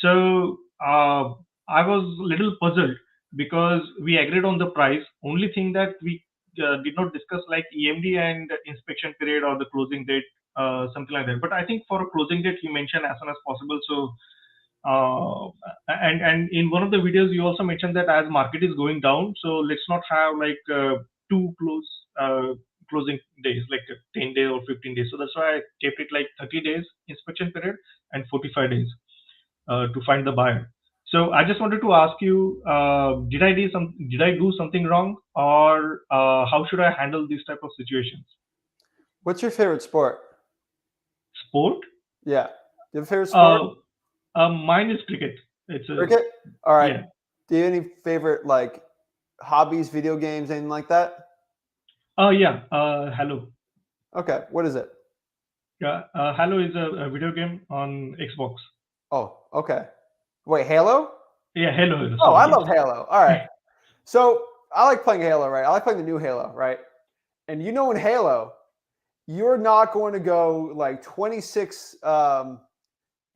So I was a little puzzled because we agreed on the price. Only thing that we did not discuss like EMD and inspection period or the closing date, something like that. But I think for a closing date, he mentioned as soon as possible. So uh, and in one of the videos, you also mentioned that as market is going down, so let's not have like too close closing days, like 10 days or 15 days. So that's why I kept it like 30 days inspection period and 45 days to find the buyer. So I just wanted to ask you, did I do something wrong, or how should I handle these type of situations? What's your favorite sport? Sport? Yeah. You have a favorite sport? Uh, Mine is cricket. It's a Cricket? All right. Yeah. Do you have any favorite like hobbies, video games, anything like that? Oh yeah. Halo. Okay. What is it? Yeah. Halo is a video game on Xbox. Oh, okay. Wait, Halo? Yeah. Halo. Oh, Sorry. I Yes. love Halo. All right. So I like playing Halo, right? I like playing the new Halo, right? And you know, in Halo, you're not going to go like 26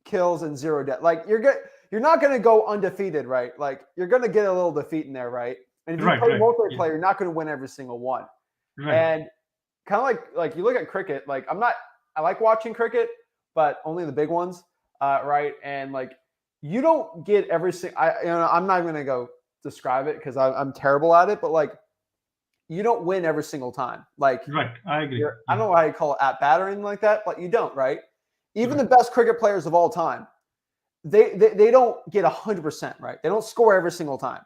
kills and 0 death. Like you're not going to go undefeated, right? Like you're going to get a little defeat in there, right? And if you Right. play Right. multiplayer, Yeah. you're not going to win every single one. Right. And kind of like you look at cricket, like I like watching cricket, but only the big ones, right? And like you don't get every single. I'm not even going to go describe it because I'm terrible at it, but like you don't win every single time. Like Right. I agree. I don't know how you call it at bat or anything like that, but you don't, right? Even Right. the best cricket players of all time, they don't get 100%, right? They don't score every single time,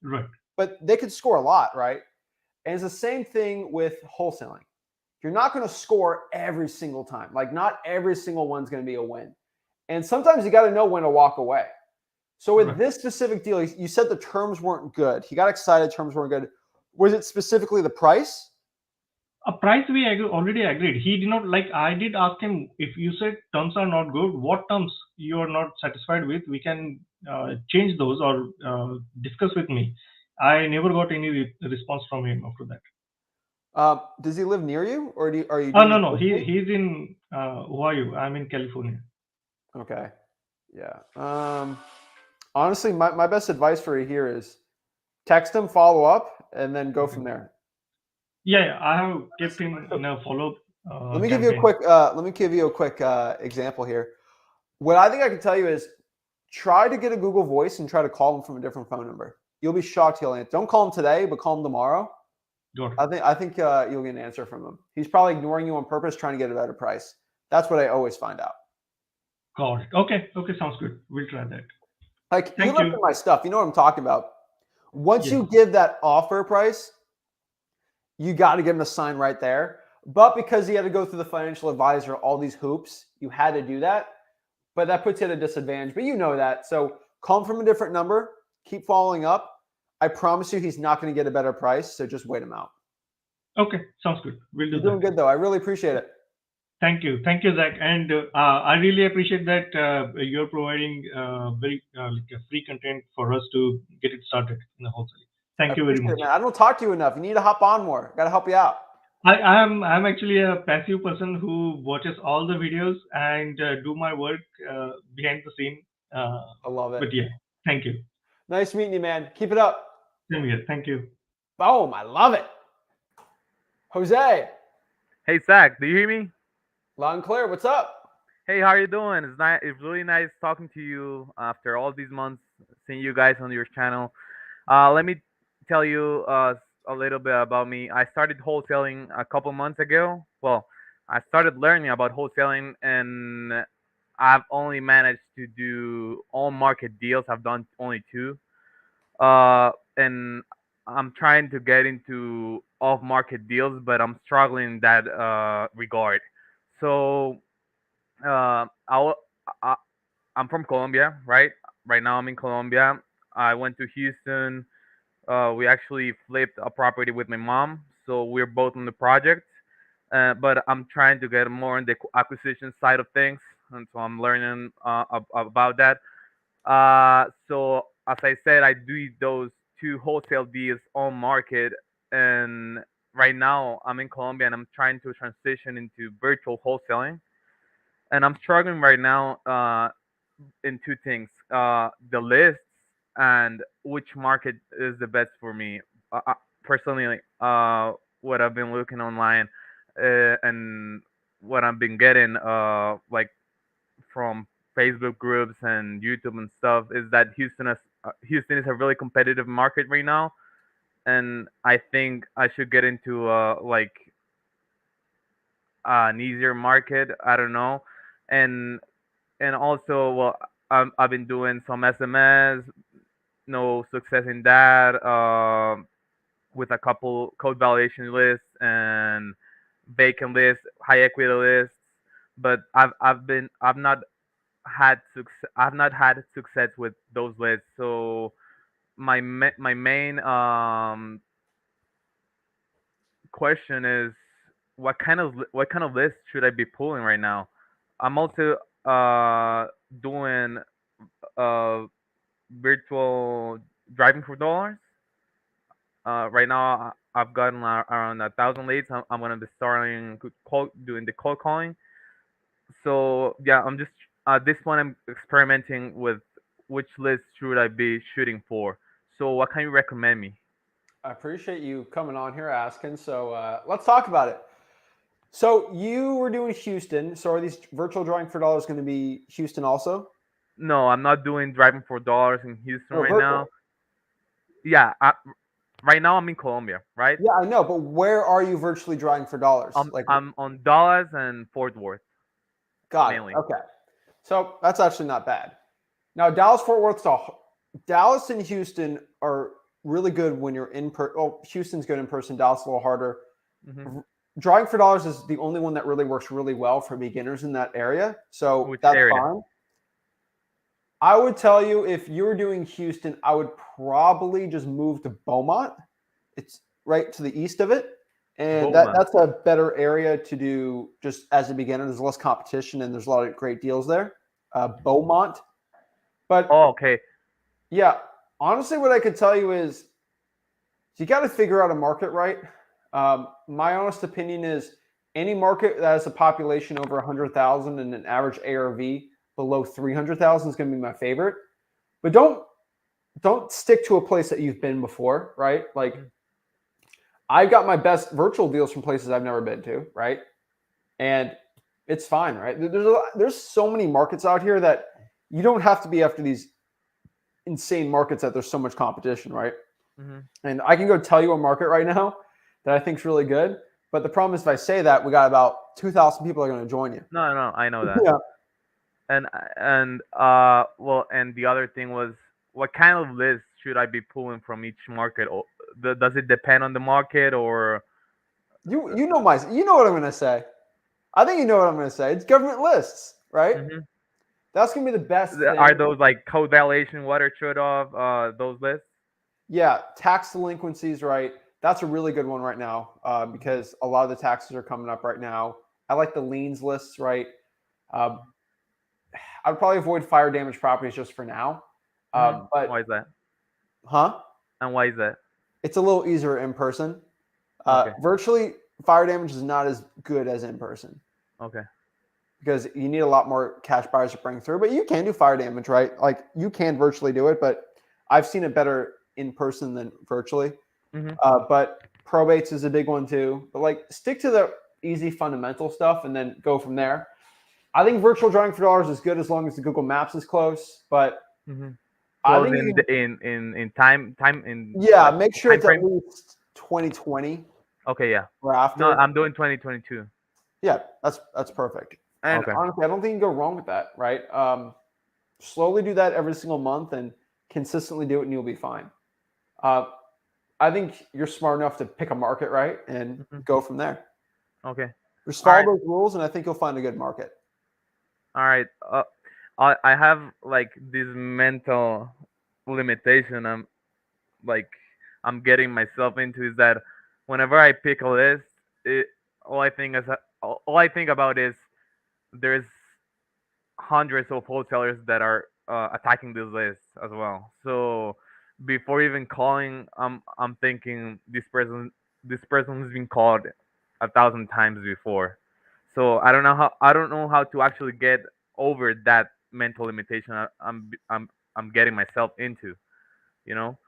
Right. but they could score a lot, right? And it's the same thing with wholesaling. You're not going to score every single time. Like not every single one's going to be a win. And sometimes you got to know when to walk away. So with Right. this specific deal, you said the terms weren't good. He got excited, terms weren't good. Was it specifically the price? A price we already agreed. He did not like. I did ask him, if you said terms are not good, what terms you are not satisfied with, we can change those or discuss with me. I never got any response from him after that. Does he live near you, or are you Oh doing no, this no, virtually? he's in Ohio. I'm in California. Okay. Yeah. Honestly, my best advice for you here is text him, follow up, and then go from there. Yeah, I have kept him in a follow-up Let me give you a campaign. quick. Let me give you a quick example here. What I think I can tell you is try to get a Google Voice and try to call him from a different phone number. You'll be shocked he'll answer. Don't call him today, but call him tomorrow. Got it. I think you'll get an answer from him. He's probably ignoring you on purpose, trying to get a better price. That's what I always find out. Got it. Okay, sounds good. We'll try that. Like you Thank look you. at my stuff, you know what I'm talking about. Once Yes. you give that offer price, you got to give him a sign right there. But because he had to go through the financial advisor, all these hoops, you had to do that. But that puts you at a disadvantage. But you know that. So call him from a different number. Keep following up. I promise you he's not going to get a better price. So just wait him out. Okay, sounds good. We'll do You're doing that. good, though. I really appreciate it. Thank you, Zach. And I really appreciate that you're providing very like a free content for us to get it started in the wholesaling. I Thank you very appreciate much. it, man. I don't talk to you enough. You need to hop on more. Got to help you out. I'm actually a passive person who watches all the videos and do my work behind the scene. I love it. But yeah, thank you. Nice meeting you, man. Keep it up. Same here. Thank you. Boom. I love it. Jose, Hey Zach, do you hear me? loud and clear. What's up? Hey, how are you doing? It's nice. It's really nice talking to you after all these months, seeing you guys on your channel. Let me tell you a little bit about me. I started wholesaling a couple months ago. Well, I started learning about wholesaling, and I've only managed to do on market deals. I've done only two. And I'm trying to get into off market deals, but I'm struggling in that regard. So I, I I'm from Colombia, right? Right now I'm in Colombia. I went to Houston. We actually flipped a property with my mom, so we're both on the project. But I'm trying to get more on the acquisition side of things, and so I'm learning about that. So as I said, I do those two wholesale deals on market, and right now I'm in Colombia and I'm trying to transition into virtual wholesaling, and I'm struggling right now in two things: the lists and which market is the best for me. Personally, like, what I've been looking online and what I've been getting, like from Facebook groups and YouTube and stuff, is that Houston is a really competitive market right now, and I think I should get into like an easier market. I don't know, and also, well, I've been doing some SMS, no success in that. With a couple code validation lists and bacon lists, high equity lists, but I've not had success with those lists. So my main question is what kind of list should I be pulling right now? I'm also doing uh virtual driving for dollars. Right now I've gotten around 1,000 leads. I'm gonna be starting doing the cold calling. So yeah, I'm just at this point I'm experimenting with which list should I be shooting for. So what can you recommend me? I appreciate you coming on here asking. So let's talk about it. So you were doing Houston. So are these virtual drawing for dollars going to be Houston also? No, I'm not doing driving for dollars in Houston No, right virtual. now. Yeah, right now I'm in Colombia, right? Yeah, I know, but where are you virtually drawing for dollars? Like, I'm on Dallas and Fort Worth got it. mainly. Okay. So that's actually not bad. Now, Dallas, Fort Worth, Dallas and Houston are really good when you're in person. Oh, Houston's good in person. Dallas a little harder. Hmm. Drawing for dollars is the only one that really works really well for beginners in that area. So Which that's area? fine. I would tell you if you were doing Houston, I would probably just move to Beaumont. It's right to the east of it. And Beaumont. that's a better area to do just as a beginner. There's less competition and there's a lot of great deals there. Beaumont. But Oh, okay. yeah, honestly, what I could tell you is you got to figure out a market right. My honest opinion is any market that has a population over 100,000 and an average ARV below 300,000 is going to be my favorite. But don't stick to a place that you've been before, right? Like I got my best virtual deals from places I've never been to, right? And it's fine, right? There's so many markets out here that you don't have to be after these insane markets that there's so much competition, right? Hmm. And I can go tell you a market right now that I think is really good. But the problem is if I say that, we got about 2,000 people are going to join you. No, no, I know that. Yeah. Well, and the other thing was, what kind of list should I be pulling from each market? Or does it depend on the market, or You know what I'm going to say. I think you know what I'm going to say. It's government lists, right? Mhm. That's going to be the best thing. Are those like code validation, water shut off, those lists? Yeah, tax delinquencies, right? That's a really good one right now because a lot of the taxes are coming up right now. I like the liens lists, right? Um, I would probably avoid fire damage properties just for now. Mhm. But Why is that? huh? And why is that? It's a little easier in person. Okay. Virtually, fire damage is not as good as in person Okay. because you need a lot more cash buyers to bring through. But you can do fire damage, right? Like you can virtually do it, but I've seen it better in person than virtually. Hmm. But probates is a big one too. But like stick to the easy fundamental stuff and then go from there. I think virtual drawing for dollars is good as long as the Google Maps is close. But Hmm. I Close think you can, in time in yeah, like make sure time it's at frame. least 2020 Okay, yeah. or No, after. I'm doing 2022. Yeah, that's perfect. And Okay. honestly, I don't think you can go wrong with that, right? Slowly do that every single month and consistently do it, and you'll be fine. Uh, I think you're smart enough to pick a market, right, and Mhm. go from there. Okay. Just All follow right. those rules, and I think you'll find a good market. All right. I have like this mental limitation. Like I'm getting myself into is that whenever I pick a list, it all I think about is there's hundreds of wholesalers that are attacking this list as well. So before even calling, I'm thinking this person has been called 1,000 times before. So I don't know how to actually get over that mental limitation I'm getting myself into, you know.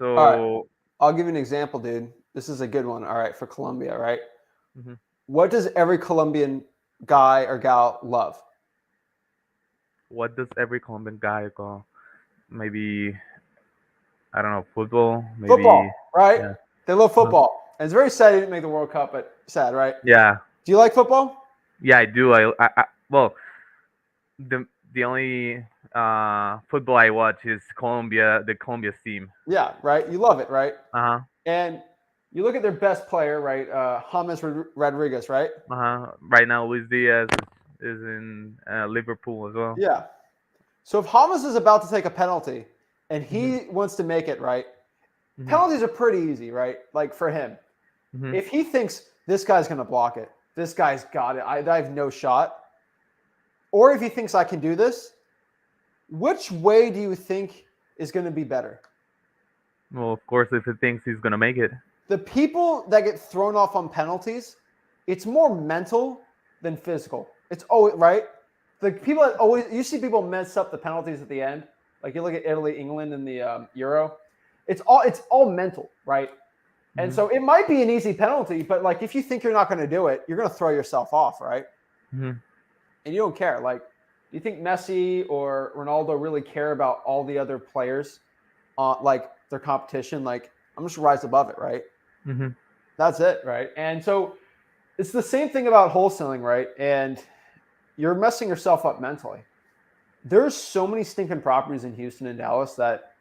All right, So I'll give you an example, dude. This is a good one. All right, for Colombia, right? mhm. What does every Colombian guy or gal love? What does every Colombian guy call? Maybe I don't know, football. Maybe Football, right? yeah. They love Uh-huh. football. And it's very sad he didn't make the World Cup, but sad, right? Yeah. Do you like football? Yeah, I do. Well, the the only football I watch is the Colombia team. Yeah, right. You love it, right? Uh And you look at their best player, right? James Rodriguez, right? huh. Right now, Luis Diaz is in Liverpool as well. Yeah. So if James is about to take a penalty and he Mhm. wants to make it, right? Mhm. Penalties are pretty easy, right? Like for him. Mhm. If he thinks this guy's going to block it, this guy's got it, I have no shot. Or if he thinks I can do this, which way do you think is going to be better? Well, of course, if he thinks he's gonna make it. The people that get thrown off on penalties, it's more mental than physical. It's always right. The people that always you see people mess up the penalties at the end. Like you look at Italy, England in the Euro. It's all mental, right? And Mhm. so it might be an easy penalty, but like if you think you're not going to do it, you're going to throw yourself off, right? Mhm. And you don't care. Like, do you think Messi or Ronaldo really care about all the other players, like their competition? Like, I'm just rise above it, right? Mhm. That's it, right? And so it's the same thing about wholesaling, right? And you're messing yourself up mentally. There's so many stinking properties in Houston and Dallas that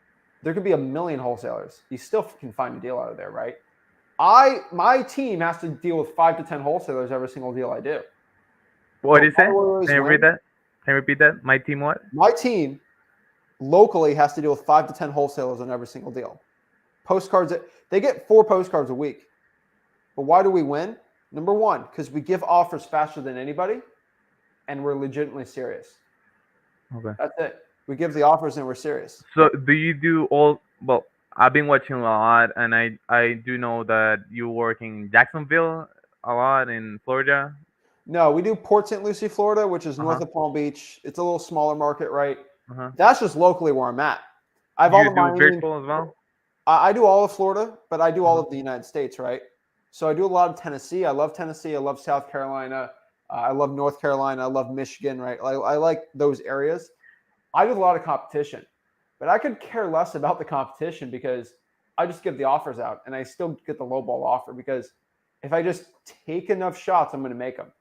there could be a million wholesalers. You still can find a deal out of there, right? My team has to deal with 5 to 10 wholesalers every single deal I do. What But is why it? do I always Can you win? repeat that? Can you repeat that? My team what? My team locally has to deal with 5 to 10 wholesalers on every single deal. Postcards, they get 4 postcards a week. But why do we win? Number one, because we give offers faster than anybody and we're legitimately serious. Okay. That's it. We give the offers and we're serious. So do you do all? Well, I've been watching a lot, and I do know that you work in Jacksonville a lot in Florida. No, we do Port St. Lucie, Florida, which is north Uh-huh. of Palm Beach. It's a little smaller market, right? Uh-huh. That's just locally where I'm at. I have all You the do Miami. virtual as well? I do all of Florida, but I do all Uh-huh. of the United States, right? So I do a lot of Tennessee. I love Tennessee. I love South Carolina. I love North Carolina. I love Michigan, right? I like those areas. I do a lot of competition, but I could care less about the competition because I just give the offers out and I still get the lowball offer because if I just take enough shots, I'm going to make them.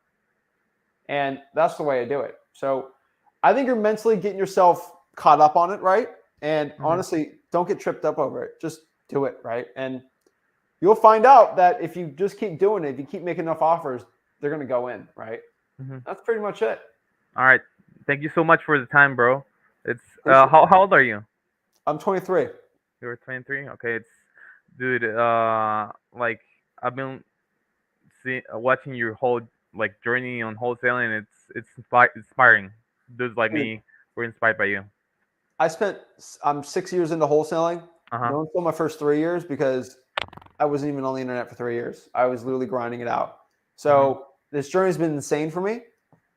And that's the way I do it. So I think you're mentally getting yourself caught up on it, right? And honestly, don't get tripped up over it. Just do it, right? And you'll find out that if you just keep doing it, if you keep making enough offers, they're going to go in, right? Mm-hmm. That's pretty much it. All right. Thank you so much for the time, bro. It's Appreciate how old are you? I'm 23. You're 23. Okay. It's dude. Like I've been watching your whole like journey on wholesaling. It's inspiring. Dudes like Dude, me were inspired by you. I'm 6 years into wholesaling. Uh huh. Don't sell my first 3 years because I wasn't even on the internet for 3 years. I was literally grinding it out. So this journey's been insane for me,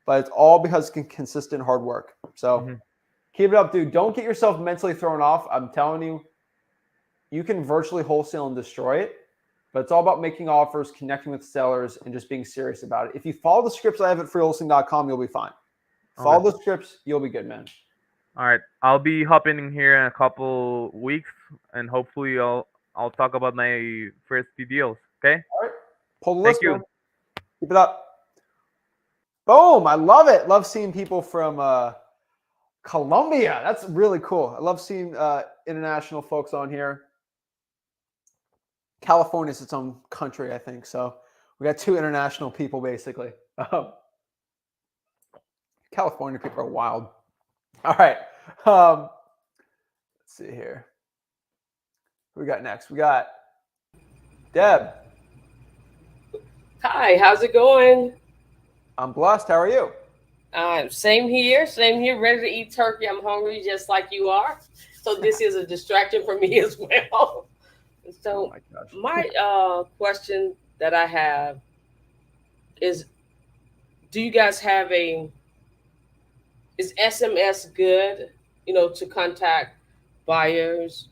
but it's all because of consistent hard work. So keep it up, dude. Don't get yourself mentally thrown off. I'm telling you, you can virtually wholesale and destroy it, but it's all about making offers, connecting with sellers, and just being serious about it. If you follow the scripts I have at freewholesaling.com, you'll be fine. Follow the scripts, you'll be good, man. All right, I'll be hopping in here in a couple weeks, and hopefully I'll talk about my first few deals. Okay. All right. Pull the Thank list, you. man. Keep it up. Boom. I love it. Love seeing people from Colombia. That's really cool. I love seeing international folks on here. California is its own country, I think. So we got 2 international people, basically. California people are wild. All right. Let's see here. Who we got next? We got Deb. Hi, how's it going? I'm blessed. How are you? Same here, ready to eat turkey. I'm hungry just like you are. So this is a distraction for me as well. So my question that I have is, do you guys have is SMS good, to contact buyers?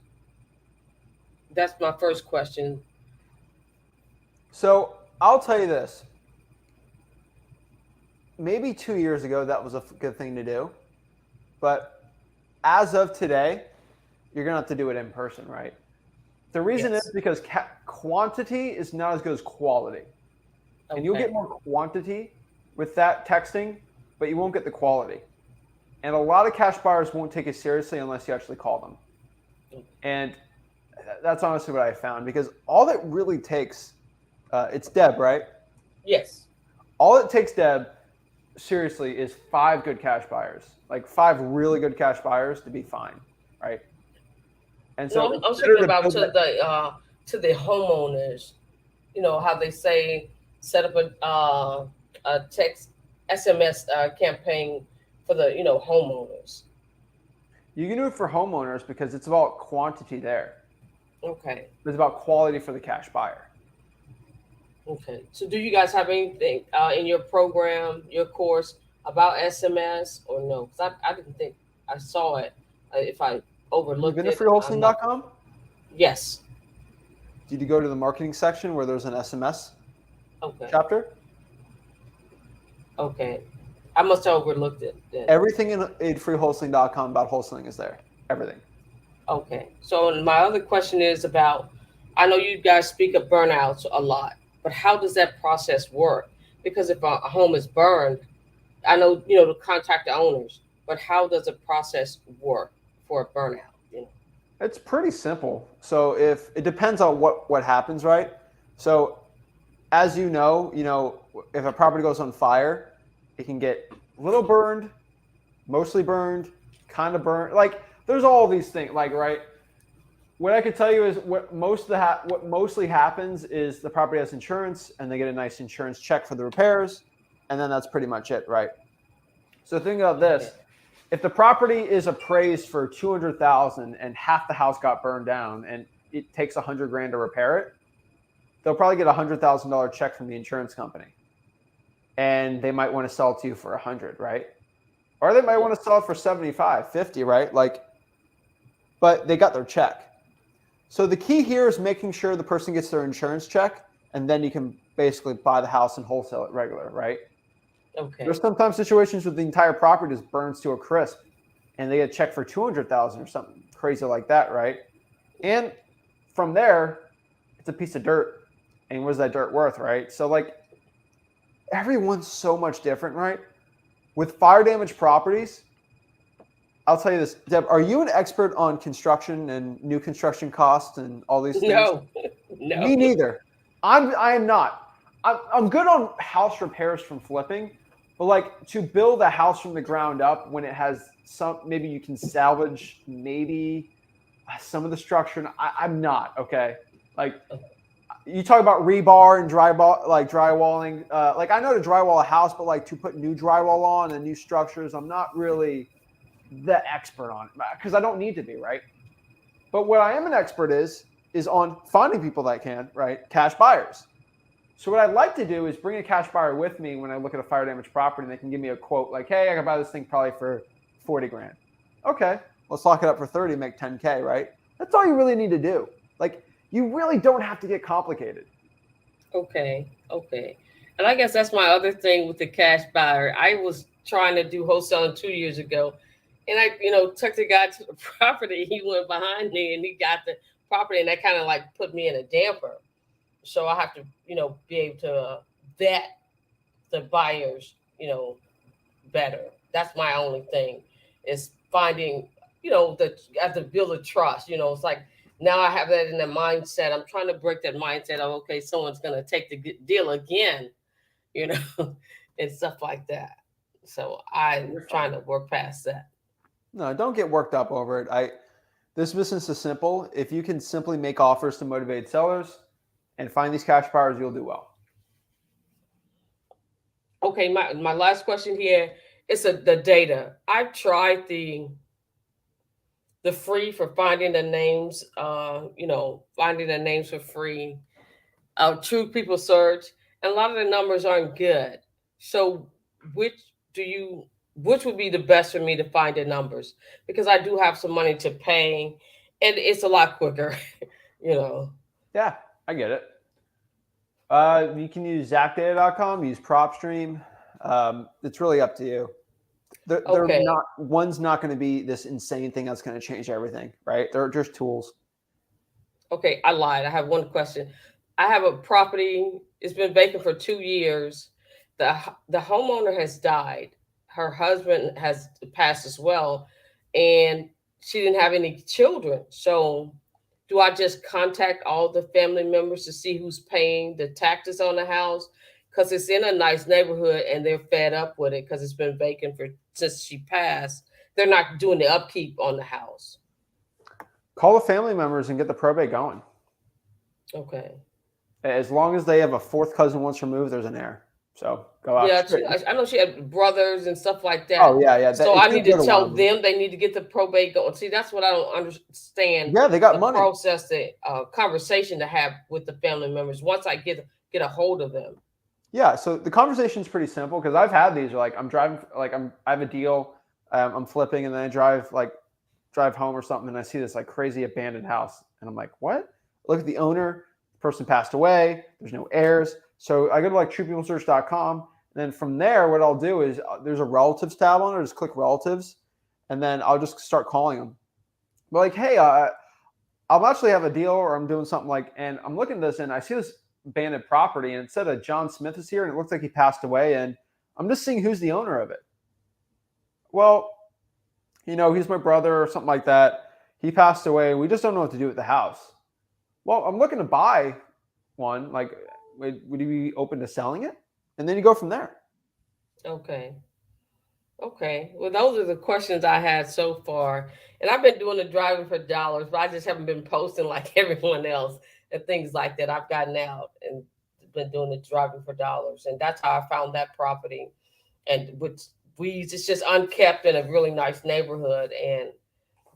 That's my first question. So I'll tell you this. Maybe 2 years ago, that was a good thing to do. But as of today, you're going to have to do it in person, right? The reason is because quantity is not as good as quality. And you'll get more quantity with that texting, but you won't get the quality. And a lot of cash buyers won't take it seriously unless you actually call them. And that's honestly what I found, because all that really takes, it's Deb, right? Yes. All it takes, Deb, seriously, is 5 good cash buyers, like 5 really good cash buyers to be fine, right? And so no, I'm thinking about to the homeowners, how they say set up a text SMS campaign for the homeowners. You can do it for homeowners because it's about quantity there. Okay. It's about quality for the cash buyer. Okay. So do you guys have anything in your program, your course about SMS or no? Because I didn't think I saw it. If I overlooked You've been it. to freewholesaling.com? Yes. Did you go to the marketing section where there's an SMS chapter? Okay. I must have overlooked it then. Everything in freewholesaling.com about wholesaling is there. Everything. Okay. So my other question is about, I know you guys speak of burnouts a lot, but how does that process work? Because if a home is burned, I know, to contact the owners, but how does the process work for a burnout? It's pretty simple. So if it depends on what happens, right? So as you know, if a property goes on fire, it can get a little burned, mostly burned, kind of burned. Like there's all these things, like, right? What I could tell you is what mostly happens is the property has insurance and they get a nice insurance check for the repairs, and then that's pretty much it, right? So think about this. If the property is appraised for $200,000 and half the house got burned down and it takes $100,000 to repair it, they'll probably get a $100,000 check from the insurance company, and they might want to sell it to you for $100,000, right? Or they might want to sell it for $75,000, $50,000, right? Like, but they got their check. So the key here is making sure the person gets their insurance check, and then you can basically buy the house and wholesale it regular, right? Okay. There's sometimes situations where the entire property just burns to a crisp, and they get a check for $200,000 or something crazy like that, right? And from there, it's a piece of dirt, and what is that dirt worth, right? So like, everyone's so much different, right? With fire damage properties, I'll tell you this, Deb, are you an expert on construction and new construction costs and all these things? No. Me neither. I am not. I'm good on house repairs from flipping, but like to build a house from the ground up when it has maybe you can salvage maybe some of the structure. I'm not, okay? Like you talk about rebar and drywalling. Like I know to drywall a house, but like to put new drywall on and new structures, I'm not really the expert on it because I don't need to be, right? But what I am an expert is on finding people that can, right? Cash buyers. So what I'd like to do is bring a cash buyer with me when I look at a fire damage property, and they can give me a quote like, hey, I can buy this thing probably for $40,000. Okay, let's lock it up for 30, make 10K, right? That's all you really need to do. Like, you really don't have to get complicated. Okay. And I guess that's my other thing with the cash buyer. I was trying to do wholesaling 2 years ago, and I, took the guy to the property. He went behind me and he got the property, and that kind of like put me in a damper. So I have to, be able to vet the buyers, better. That's my only thing is finding, I have to build a trust. It's like now I have that in the mindset. I'm trying to break that mindset of, okay, someone's going to take the deal again, and stuff like that. So I'm trying to work past that. No, don't get worked up over it. This business is simple. If you can simply make offers to motivate sellers and find these cash buyers, you'll do well. Okay, my last question here is the data. I've tried the free for finding the names, finding the names for free, True People Search, and a lot of the numbers aren't good. So which would be the best for me to find the numbers? Because I do have some money to pay, and it's a lot quicker, Yeah, I get it. You can use ZachData.com, use PropStream. It's really up to you. One's not going to be this insane thing that's going to change everything, right? They're just tools. Okay, I lied. I have one question. I have a property. It's been vacant for 2 years. The homeowner has died. her husband has passed as well, and she didn't have any children. So do I just contact all the family members to see who's paying the taxes on the house? Because it's in a nice neighborhood and they're fed up with it because it's been vacant since she passed. They're not doing the upkeep on the house. Call the family members and get the probate going. Okay. As long as they have a fourth cousin once removed, there's an heir. So go out. Yeah, I know she had brothers and stuff like that. Oh yeah, yeah. So I need to tell them they need to get the probate going. See, that's what I don't understand. Yeah, they got money. Process, the conversation to have with the family members once I get a hold of them. Yeah, so the conversation is pretty simple because I've had these. Like I'm driving, I have a deal, I'm flipping, and then I drive home or something, and I see this like crazy abandoned house, and I'm like, what? Look at the owner. The person passed away. There's no heirs. So I go to like truepeoplesearch.com, and then from there, what I'll do is there's a relatives tab on it. Just click relatives, and then I'll just start calling them. But like, hey, I'll actually have a deal, or I'm doing something and I'm looking at this, and I see this abandoned property, and it said John Smith is here, and it looks like he passed away, and I'm just seeing who's the owner of it. Well, he's my brother or something like that. He passed away. We just don't know what to do with the house. Well, I'm looking to buy one. Like, would you be open to selling it? And then you go from there. Okay. Well, those are the questions I had so far. And I've been doing the driving for dollars, but I just haven't been posting like everyone else and things like that. I've gotten out and been doing the driving for dollars. And that's how I found that property. And it's just unkept in a really nice neighborhood. And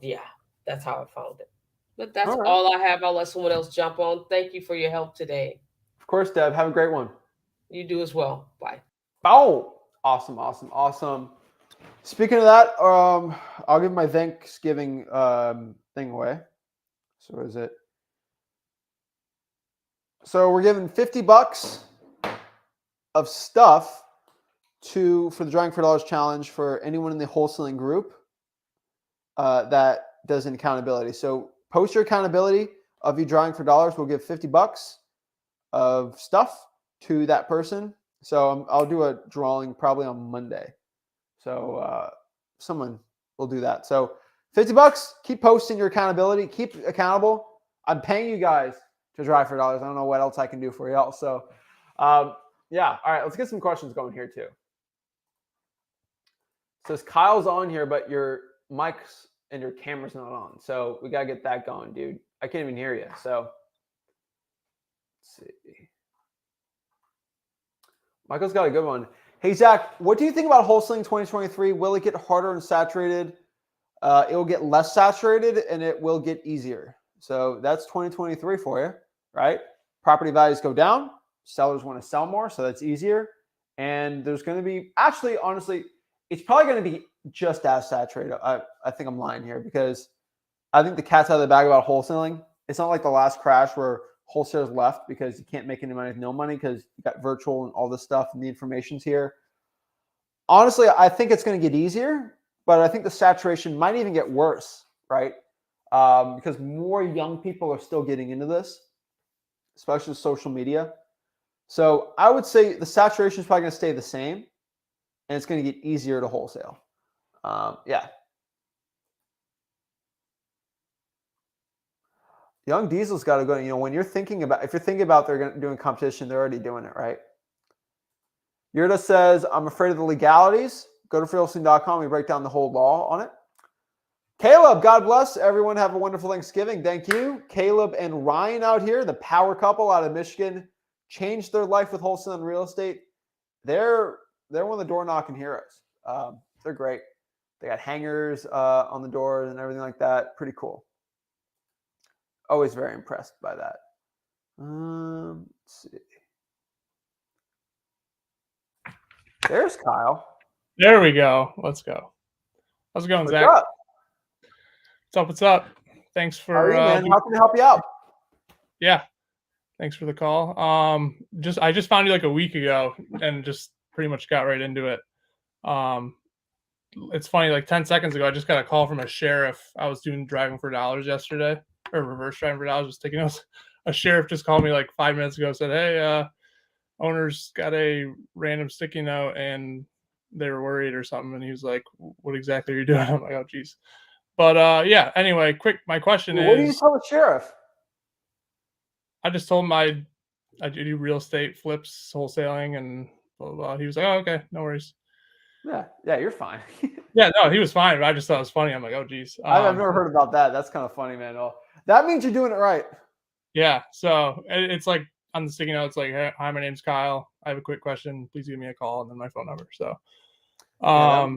yeah, that's how I found it. But that's all I have. I'll let someone else jump on. Thank you for your help today. Of course, Deb. Have a great one. You do as well. Bye. Oh, awesome. Speaking of that, I'll give my Thanksgiving thing away. So what is it? So we're giving $50 of stuff for the Drawing for Dollars challenge for anyone in the wholesaling group that does an accountability. So post your accountability of you drawing for dollars. We'll give $50 of stuff to that person. So I'll do a drawing probably on Monday. So someone will do that. So $50. Keep posting your accountability. Keep accountable. I'm paying you guys to draw for dollars. I don't know what else I can do for y'all. So yeah. All right. Let's get some questions going here too. It says Kyle's on here, but your mic's and your camera's not on. So we got to get that going, dude. I can't even hear you. So let's see. Michael's got a good one. Hey, Zach, what do you think about wholesaling 2023? Will it get harder and saturated? It will get less saturated and it will get easier. So that's 2023 for you, right? Property values go down. Sellers want to sell more, so that's easier. And there's going to be, actually, honestly, it's probably going to be just as saturated. I think I'm lying here because I think the cat's out of the bag about wholesaling. It's not like the last crash where wholesalers left because you can't make any money with no money because you got virtual and all this stuff and the information's here. Honestly, I think it's going to get easier, but I think the saturation might even get worse, right? Because more young people are still getting into this, especially with social media. So I would say the saturation is probably going to stay the same, and it's going to get easier to wholesale. Yeah. Young Diesel's got to go. When you're thinking about, if you're thinking about they're doing competition, they're already doing it, right? Yurda says, I'm afraid of the legalities. Go to freeholding.com. We break down the whole law on it. Caleb, God bless. Everyone have a wonderful Thanksgiving. Thank you. Caleb and Ryan out here, the power couple out of Michigan, changed their life with wholesale and real estate. They're one of the door knocking heroes. They're great. They got hangers on the doors and everything like that. Pretty cool. Always very impressed by that. Let's see. There's Kyle. There we go. Let's go. How's it going, What's Zach? up? What's up? Thanks for How are you, man? How can I help you out? Yeah. Thanks for the call. I just found you like a week ago and just pretty much got right into it. It's funny, like 10 seconds ago, I just got a call from a sheriff. I was doing driving for dollars yesterday, or reverse driving for dollars, just taking notes. A sheriff just called me like 5 minutes ago, said, hey, owner's got a random sticky note and they were worried or something. And he was like, "What exactly are you doing?" I'm like, "Oh, geez." But yeah. Anyway, my question What do you is, tell the sheriff? I just told him I do real estate flips, wholesaling, and blah, blah, blah. He was like, "Oh, okay, no worries." Yeah, you're fine. Yeah, no, he was fine. But I just thought it was funny. I'm like, "Oh, geez." I've never heard about that. That's kind of funny, man. Oh, that means you're doing it right. Yeah. So it's like on the sticky note, it's like, "Hey, hi, my name's Kyle. I have a quick question. Please give me a call," and then my phone number. So, Yeah,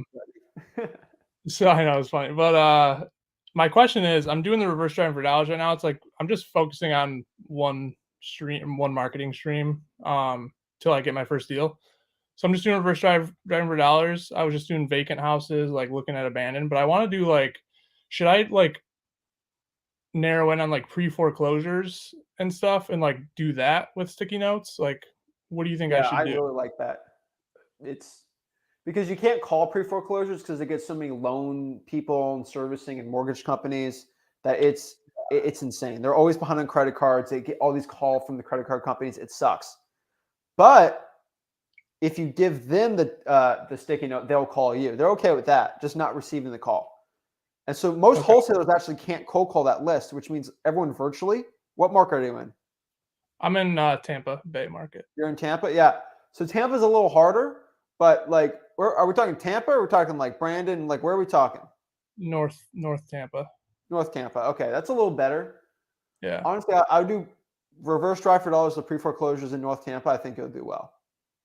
so I know it's funny, but my question is, I'm doing the reverse driving for dollars right now. It's like I'm just focusing on one marketing stream, till I get my first deal. So I'm just doing reverse driving for dollars. I was just doing vacant houses, like looking at abandoned, but I want to do like, should I like narrow in on like pre-foreclosures and stuff and like do that with sticky notes? Like, what do you think I yeah, should I do? really like that. It's because you can't call pre-foreclosures because they get so many loan people and servicing and mortgage companies that it's insane. They're always behind on credit cards. They get all these calls from the credit card companies. It sucks. But if you give them the sticky note, they'll call you. They're okay with that, just not receiving the call. And so most wholesalers actually can't cold call that list, which means everyone virtually. What market are you in? I'm in Tampa Bay market. You're in Tampa? Yeah. So Tampa's a little harder, but like, where are we talking Tampa or are we talking like Brandon? Like, where are we talking? North Tampa. North Tampa. Okay. That's a little better. Yeah. Honestly, I would do reverse drive for dollars of pre-foreclosures in North Tampa. I think it'll do well.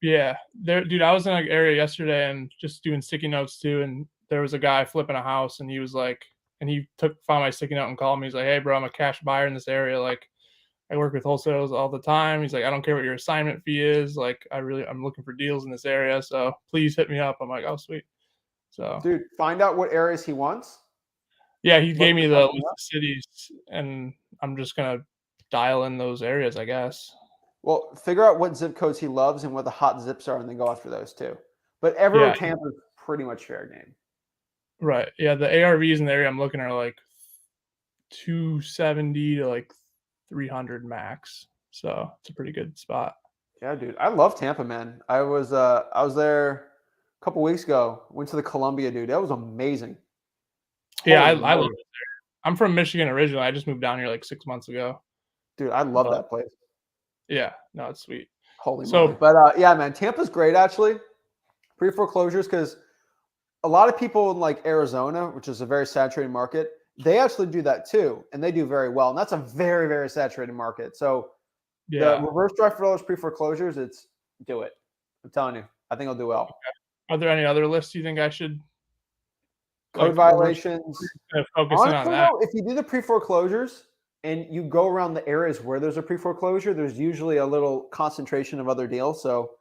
Yeah. There, dude, I was in an area yesterday and just doing sticky notes too. And there was a guy flipping a house and he was like, and he found my sticky note and called me. He's like, "Hey bro, I'm a cash buyer in this area. Like, I work with wholesalers all the time." He's like, "I don't care what your assignment fee is. Like, I'm looking for deals in this area. So please hit me up." I'm like, "Oh, sweet." So, Dude, find out what areas he wants. yeah, he gave me the Look list of cities and I'm just going to dial in those areas, I guess. Well, figure out what zip codes he loves and what the hot zips are, and then go after those too. But everywhere in Tampa is pretty much fair game. Right. Yeah, the ARVs in the area I'm looking are like 270 to like 300 max. So it's a pretty good spot. Yeah, dude. I love Tampa, man. I was there a couple weeks ago. Went to the Columbia, dude. That was amazing. Yeah, Holy I love moly. it there. I'm from Michigan originally. I just moved down here like 6 months ago. Dude, I love that place. Yeah, no, it's sweet. Holy moly. But yeah, man, Tampa's great actually. Pre-foreclosures, because a lot of people in like Arizona, which is a very saturated market, they actually do that too, and they do very well. And that's a very, very saturated market. So the reverse drive for dollars pre-foreclosures, do it. I'm telling you, I think I'll do well. Okay. Are there any other lists you think I should? Code violations. Focusing on that. Though, if you do the pre-foreclosures and you go around the areas where there's a pre-foreclosure, there's usually a little concentration of other deals. So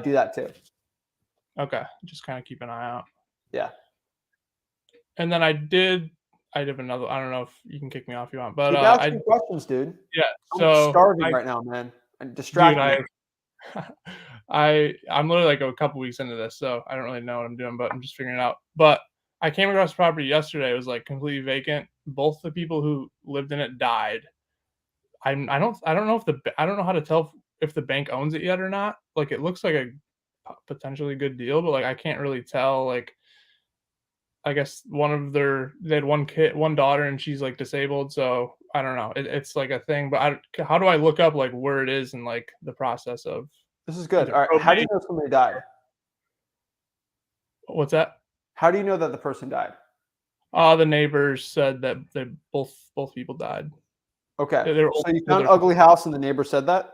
do that too. Okay, just kind of keep an eye out. Yeah. And then I have another. I don't know if you can kick me off if you want, but keep asking questions, dude. Yeah. I'm starving right now, man. I'm distracted. I'm literally like a couple weeks into this, so I don't really know what I'm doing, but I'm just figuring it out. But I came across property yesterday. It was like completely vacant. Both the people who lived in it died. I don't know I don't know how to tell if the bank owns it yet or not. Like, it looks like a potentially good deal, but like I can't really tell. Like, I guess they had one daughter, and she's like disabled, so I don't know. It's like a thing, but how do I look up like where it is and like the process of? This is good. All right, how do you know somebody died? What's that? How do you know that the person died? The neighbors said that both people died. Okay. So you found an ugly house and the neighbor said that?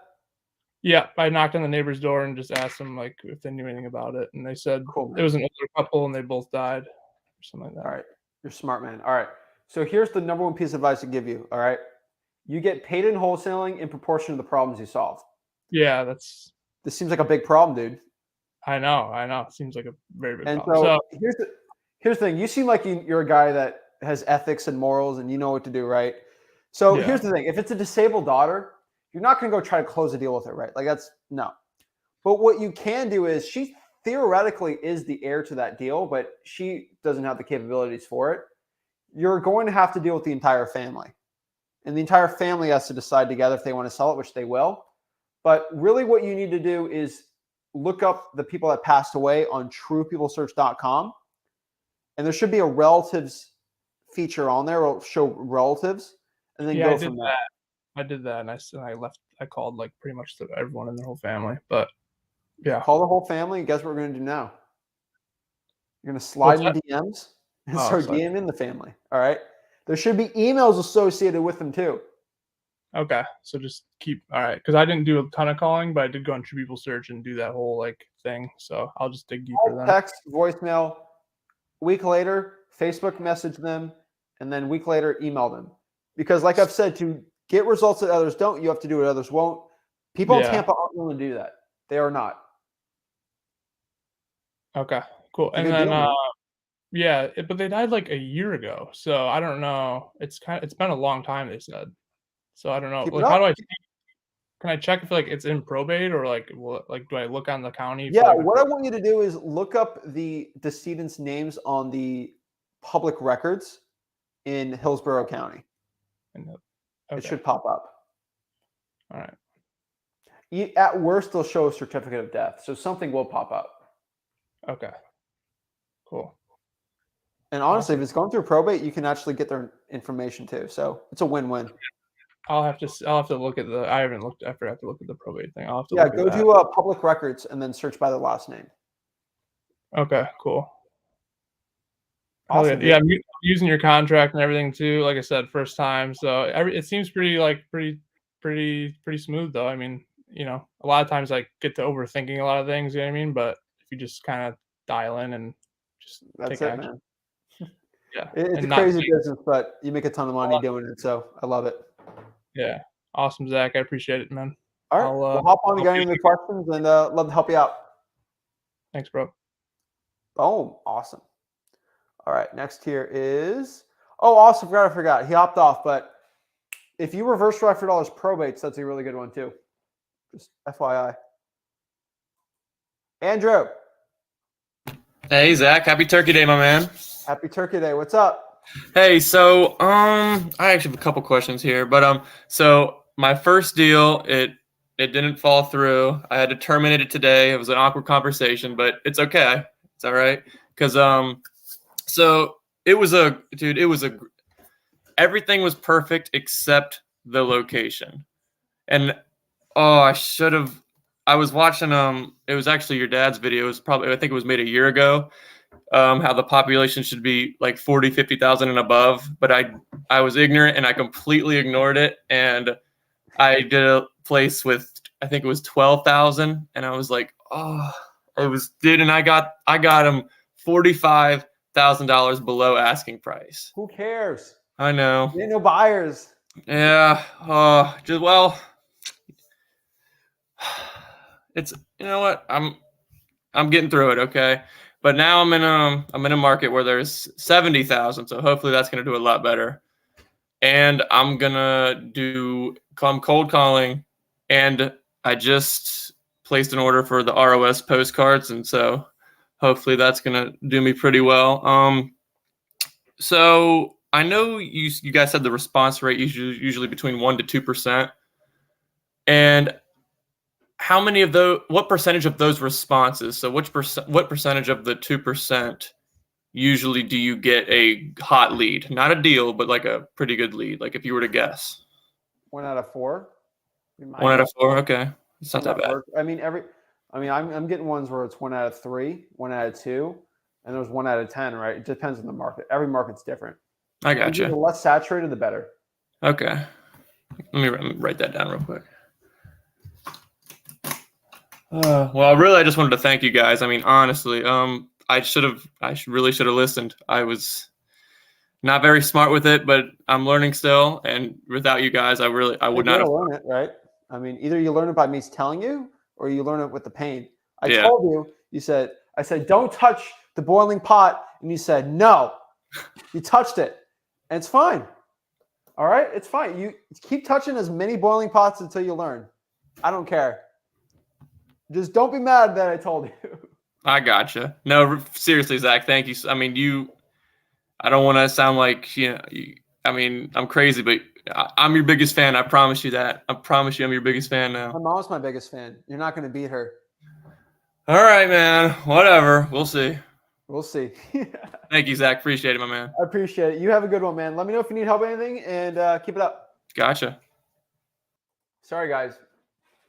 Yeah, I knocked on the neighbor's door and just asked them like if they knew anything about it, and they said it was an older couple and they both died, or something like that. All right, you're smart, man. All right, so here's the number one piece of advice to give you. All right, you get paid in wholesaling in proportion to the problems you solve. Yeah, this seems like a big problem, dude. I know. It seems like a very big problem. So here's the thing. You seem like you're a guy that has ethics and morals, and you know what to do, right? So here's the thing. If it's a disabled daughter, you're not going to go try to close a deal with her, right? Like, that's no. But what you can do is she theoretically is the heir to that deal, but she doesn't have the capabilities for it. You're going to have to deal with the entire family. And the entire family has to decide together if they want to sell it, which they will. But really what you need to do is look up the people that passed away on truepeoplesearch.com, and there should be a relatives feature on there. It'll show relatives, and then Yeah, go I did from there. that. I did that, and I left. I called like pretty much everyone in their whole family. But yeah, Call the whole family, and guess what we're going to do now? You're going to slide What's in DMs and Oh, start sorry. DMing the family. All right. There should be emails associated with them too. Okay, so just keep all right, because I didn't do a ton of calling, but I did go on True People Search and do that whole like thing. So I'll just dig deeper then. Text, voicemail. Week later, Facebook message them, and then week later, email them. Because, like I've said, to get results that others don't, you have to do what others won't. People in Yeah. Tampa aren't willing to do that. They are not. Okay, cool. It's a And good then deal, man. yeah, but they died like a year ago, so I don't know. It's been a long time, they said. So I don't know. Keep it Like, how up. do I can I check if like it's in probate or like do I look on the county? Yeah, for, like, what I want you to do is look up the decedent's names on the public records in Hillsborough County. okay. It should pop up. All right. At worst, they'll show a certificate of death, so something will pop up. Okay. Cool. And honestly, if it's going through probate, you can actually get their information too. So it's a win-win. I'll have to look at the. I haven't looked. I forgot to look at the probate thing. I'll have to. Yeah, look go at that. to public records and then search by the last name. Okay. Cool. Awesome, Yeah, I'm using your contract and everything too. Like I said, first time, so it seems pretty smooth though. I mean, a lot of times I get to overthinking a lot of things. You know what I mean? But if you just kind of dial in and just That's take it, action. man. Yeah, It's and a not crazy think- business, but you make a ton of money doing it. So I love it. Yeah, awesome, Zach. I appreciate it, man. All right, we'll hop on to get into the questions and love to help you out. Thanks, bro. Boom, awesome. All right, next here is also forgot. He hopped off, but if you reverse $500 probates, that's a really good one too. Just FYI. Andrew. Hey Zach, happy Turkey Day, my man. Happy Turkey Day. What's up? Hey, so I actually have a couple questions here, but so my first deal, it didn't fall through. I had to terminate it today. It was an awkward conversation, but it's okay. It's all right, because so it was everything was perfect except the location, and I was watching it was actually your dad's video. It was I think it was made a year ago. How the population should be like 40, 50,000 and above, but I was ignorant and I completely ignored it, and I did a place with I think it was 12,000, and I was like, and I got him $45,000 below asking price. Who cares? I know. There ain't no buyers. Yeah. It's what I'm getting through it, okay. But now I'm in a market where there's 70,000, so hopefully that's gonna do a lot better. And I'm cold calling, and I just placed an order for the ROS postcards, and so hopefully that's gonna do me pretty well. So I know you guys said the response rate usually between 1% to 2%, and how many of those? What percentage of those responses? So what percentage of the 2% usually do you get a hot lead? Not a deal, but like a pretty good lead. Like if you were to guess. 1 out of 4. 1 out of 4. Okay, it's not that bad. I'm getting ones where it's 1 out of 3, 1 out of 2, and there's 1 out of 10. Right? It depends on the market. Every market's different. I got you. The less saturated, the better. Okay, let me write that down real quick. Well, really, I just wanted to thank you guys. I mean, honestly, I really should have listened. I was not very smart with it, but I'm learning still. And without you guys, I would not have learned it, right? I mean, either you learn it by me telling you, or you learn it with the pain. I Yeah. told you. I said, don't touch the boiling pot, and you said no. You touched it, and it's fine. All right, it's fine. You keep touching as many boiling pots until you learn. I don't care. Just don't be mad that I told you. I gotcha. No, seriously, Zach, thank you. I mean, I don't want to sound like, I'm crazy, but I'm your biggest fan. I promise you that. I promise you I'm your biggest fan now. My mom's my biggest fan. You're not going to beat her. All right, man. Whatever. We'll see. We'll see. Thank you, Zach. Appreciate it, my man. I appreciate it. You have a good one, man. Let me know if you need help with anything, and keep it up. Gotcha. Sorry, guys.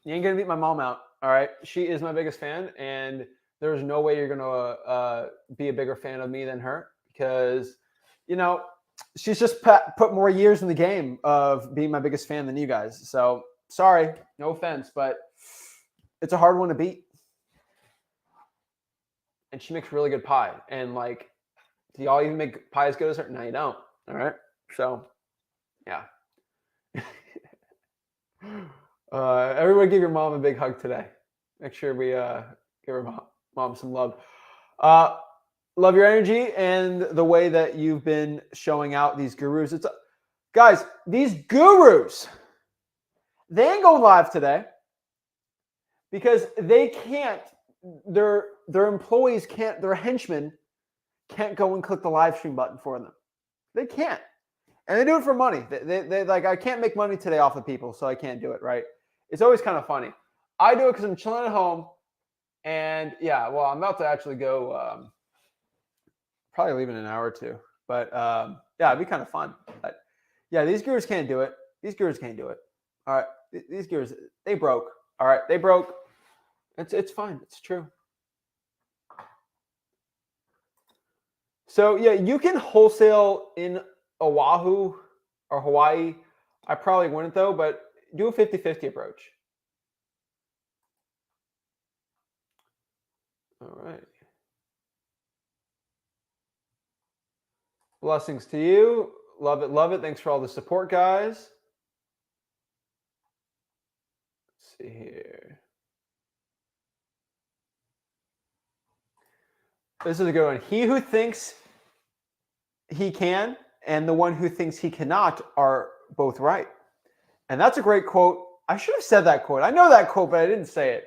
You ain't gonna beat my mom out. All right, she is my biggest fan, and there's no way you're gonna be a bigger fan of me than her because, you know, she's just put more years in the game of being my biggest fan than you guys. So sorry, no offense, but it's a hard one to beat. And she makes really good pie. And like, do y'all even make pie as good as her? No, you don't. All right. So, yeah. Everybody give your mom a big hug today. Make sure we give her mom some love. Love your energy and the way that you've been showing out these gurus. Guys, these gurus, they ain't going live today because they can't. Their employees can't. Their henchmen can't go and click the live stream button for them. They can't, and they do it for money. They like, I can't make money today off of people, so I can't do it. Right? It's always kind of funny. I do it because I'm chilling at home, and yeah, well, I'm about to actually go. Probably leave in an hour or two, but yeah, it'd be kind of fun. But yeah, these gurus can't do it. These gurus can't do it. All right, these gurus, they broke. All right, they broke. It's fine. It's true. So yeah, you can wholesale in Oahu or Hawaii. I probably wouldn't though, but do a 50-50 approach. All right. Blessings to you. Love it. Love it. Thanks for all the support, guys. Let's see here. This is a good one. He who thinks he can and the one who thinks he cannot are both right. And that's a great quote. I should have said that quote. I know that quote, but I didn't say it.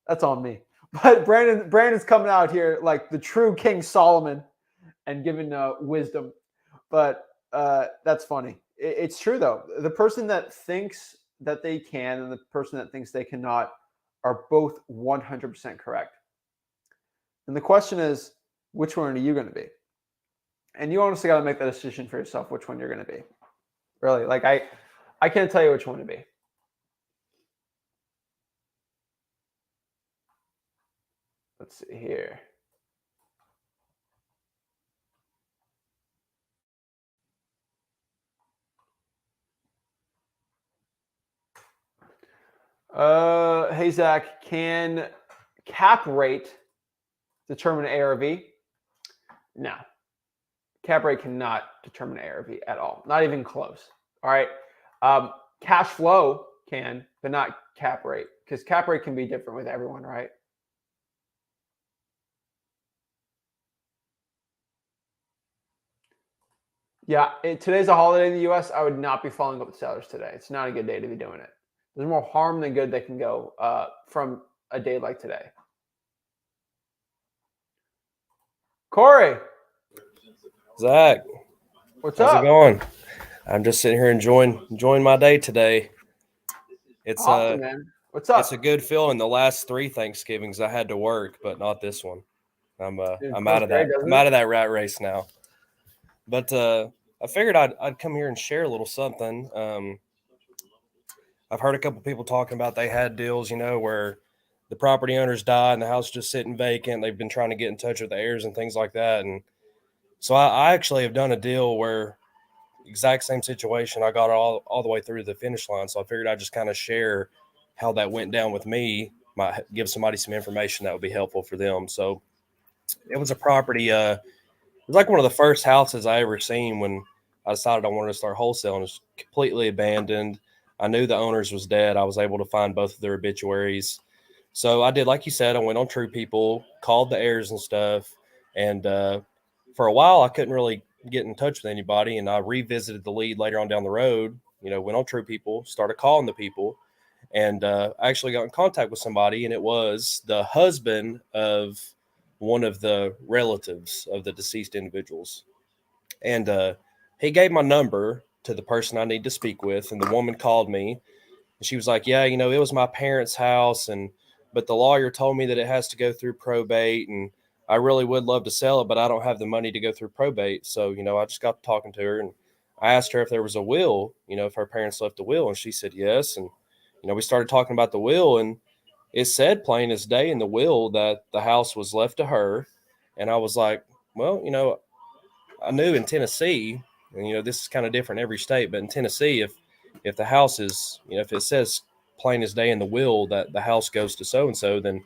That's on me. But Brandon's coming out here like the true King Solomon and giving wisdom. But that's funny. It's true, though. The person that thinks that they can and the person that thinks they cannot are both 100% correct. And the question is, which one are you going to be? And you honestly got to make that decision for yourself, which one you're going to be. Really, like I can't tell you which one to be. Let's see here. Hey Zach, can cap rate determine ARV? No. Cap rate cannot determine ARV at all. Not even close. All right. Cash flow can, but not cap rate, because cap rate can be different with everyone, right? Yeah, today's a holiday in the U.S. I would not be following up with sellers today. It's not a good day to be doing it. There's more harm than good that can go from a day like today. Corey. Zach. What's how's up? it going? I'm just sitting here enjoying my day today. It's awesome, man. What's up? It's a good feeling. The last 3 Thanksgivings I had to work, but not this one. I'm out of that. I'm out of that rat race now. But I figured I'd come here and share a little something. I've heard a couple people talking about they had deals, where the property owners died and the house just sitting vacant. They've been trying to get in touch with the heirs and things like that. And so I actually have done a deal where exact same situation. I got all the way through the finish line. So I figured I'd just kind of share how that went down with me, might give somebody some information that would be helpful for them. So it was a property. It was like one of the first houses I ever seen when I decided I wanted to start wholesaling. It was completely abandoned. I knew the owners was dead. I was able to find both of their obituaries. So I did, like you said, I went on True People, called the heirs and stuff. And for a while, I couldn't really get in touch with anybody. And I revisited the lead later on down the road, went on True People, started calling the people. And I actually got in contact with somebody, and it was the husband of one of the relatives of the deceased individuals. And he gave my number to the person I need to speak with. And the woman called me and she was like, yeah, it was my parents' house. And but the lawyer told me that it has to go through probate, and I really would love to sell it, but I don't have the money to go through probate. So, I just got talking to her, and I asked her if there was a will, if her parents left a will, and she said yes. And, we started talking about the will, and it said plain as day in the will that the house was left to her. And I was like, well, I knew in Tennessee, and, this is kind of different in every state, but in Tennessee, if the house is, if it says plain as day in the will that the house goes to so-and-so, then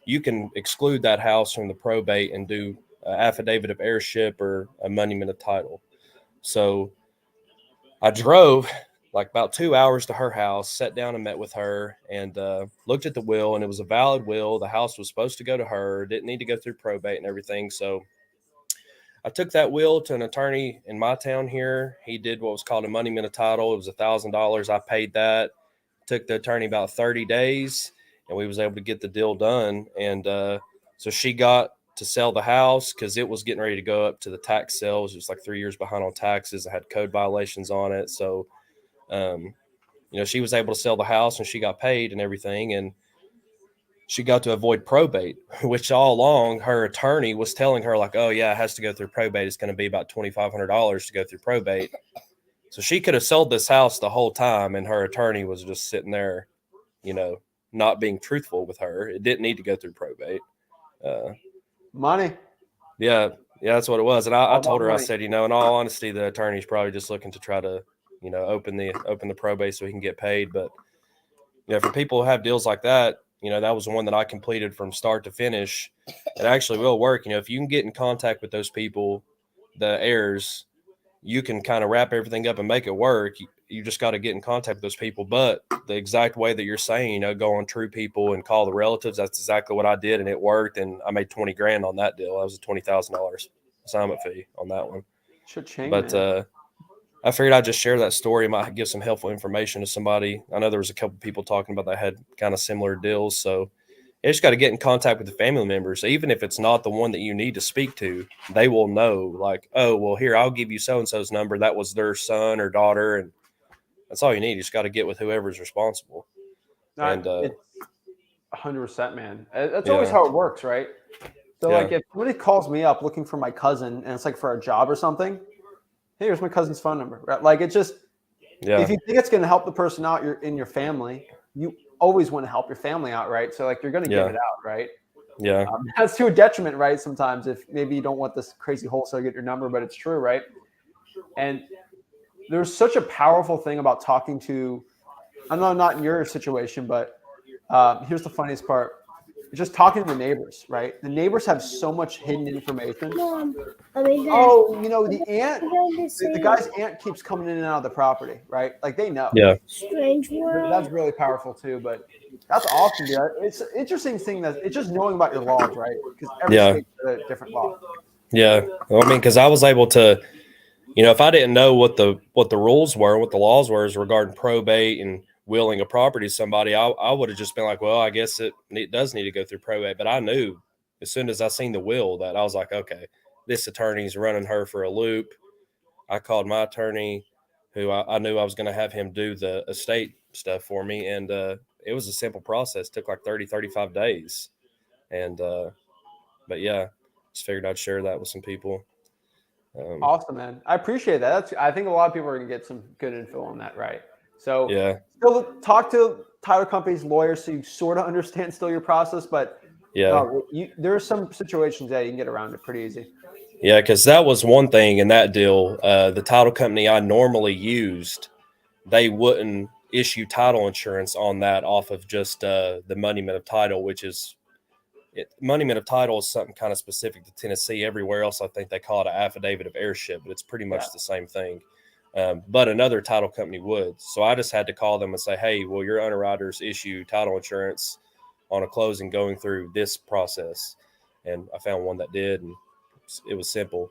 you can exclude that house from the probate and do an affidavit of heirship or a monument of title. So I drove like about 2 hours to her house, sat down and met with her, and looked at the will, and it was a valid will. The house was supposed to go to her, didn't need to go through probate and everything. So I took that will to an attorney in my town here. He did what was called a monument of title. It was $1,000. I paid that. Took the attorney about 30 days, and we was able to get the deal done. And so she got to sell the house because it was getting ready to go up to the tax sales. It was like 3 years behind on taxes. I had code violations on it. So, she was able to sell the house, and she got paid and everything. And she got to avoid probate, which all along her attorney was telling her like, oh yeah, it has to go through probate. It's going to be about $2,500 to go through probate. So she could have sold this house the whole time, and her attorney was just sitting there, not being truthful with her. It didn't need to go through probate. Money. Yeah, that's what it was. And I told her, I money. said, in all honesty, the attorney's probably just looking to try to, open the probate so he can get paid. But for people who have deals like that, that was the one that I completed from start to finish. It actually will work. If you can get in contact with those people, the heirs, you can kind of wrap everything up and make it work. You just got to get in contact with those people. But the exact way that you're saying, go on True People and call the relatives, that's exactly what I did, and it worked. And I made $20,000 on that deal. That was a $20,000 assignment fee on that one. Cha-ching, but I figured I'd just share that story. It might give some helpful information to somebody. I know there was a couple people talking about that had kind of similar deals. So you just got to get in contact with the family members. Even if it's not the one that you need to speak to, they will know like, oh, well, here, I'll give you so-and-so's number. That was their son or daughter. And that's all you need. You just got to get with whoever's responsible. And it's 100%, man. That's always how it works, right? So like if somebody calls me up looking for my cousin and it's like for a job or something, hey, here's my cousin's phone number. Right? Like it's just, if you think it's going to help the person out in your family, you always want to help your family out, right? So like you're going to give it out, right? Yeah. That's to a detriment, right? Sometimes if maybe you don't want this crazy wholesale get your number, but it's true, right? And there's such a powerful thing about talking to, I know not in your situation, but here's the funniest part. Just talking to the neighbors, right? The neighbors have so much hidden information. Mom, the aunt, the guy's aunt keeps coming in and out of the property, right? Like they know. Yeah. Strange world. That's really powerful too, but that's awesome, dude. It's an interesting thing that it's just knowing about your laws, right? Because every state has a different law. Yeah. Well, I mean, because I was able to, if I didn't know what the rules were, what the laws were regarding probate and willing a property to somebody, I would have just been like, well, I guess it does need to go through probate. But I knew as soon as I seen the will that I was like, okay, this attorney's running her for a loop. I called my attorney, who I knew I was going to have him do the estate stuff for me. And it was a simple process. It took like 30, 35 days. And, but yeah, just figured I'd share that with some people. Awesome, man. I appreciate that. I think a lot of people are going to get some good info on that, right? So still talk to title companies, lawyers, so you sort of understand still your process. But there are some situations that you can get around it pretty easy. Yeah, because that was one thing in that deal. The title company I normally used, they wouldn't issue title insurance on that off of just the monument of title, which is monument of title is something kind of specific to Tennessee. Everywhere else, I think they call it an affidavit of heirship, but it's pretty much the same thing. But another title company would. So I just had to call them and say, hey, well, your underwriters issue title insurance on a closing going through this process. And I found one that did, and it was simple.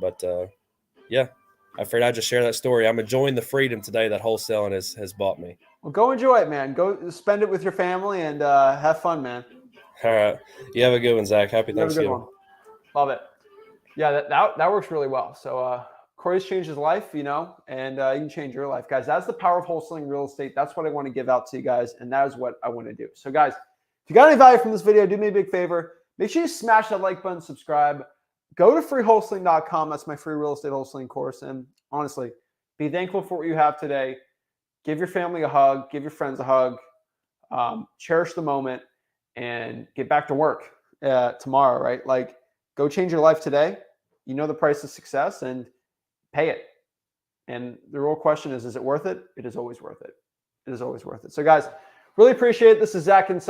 But I figured I'd just share that story. I'm enjoying the freedom today that wholesaling has bought me. Well, go enjoy it, man. Go spend it with your family and have fun, man. All right. You have a good one, Zach. Happy Thanksgiving. Have a good one. Love it. Yeah, that works really well. So Corey's changed his life, and you can change your life, guys. That's the power of wholesaling real estate. That's what I want to give out to you guys, and that is what I want to do. So, guys, If you got any value from this video, do me a big favor. Make sure you smash that like button, subscribe. Go to freewholesaling.com. That's my free real estate wholesaling course. And honestly, be thankful for what you have today. Give your family a hug. Give your friends a hug. Cherish the moment and get back to work tomorrow, right? Like, go change your life today. You know the price of success, and pay it. And the real question is it worth it? It is always worth it. It is always worth it. So guys, really appreciate it. This is Zach Ginn.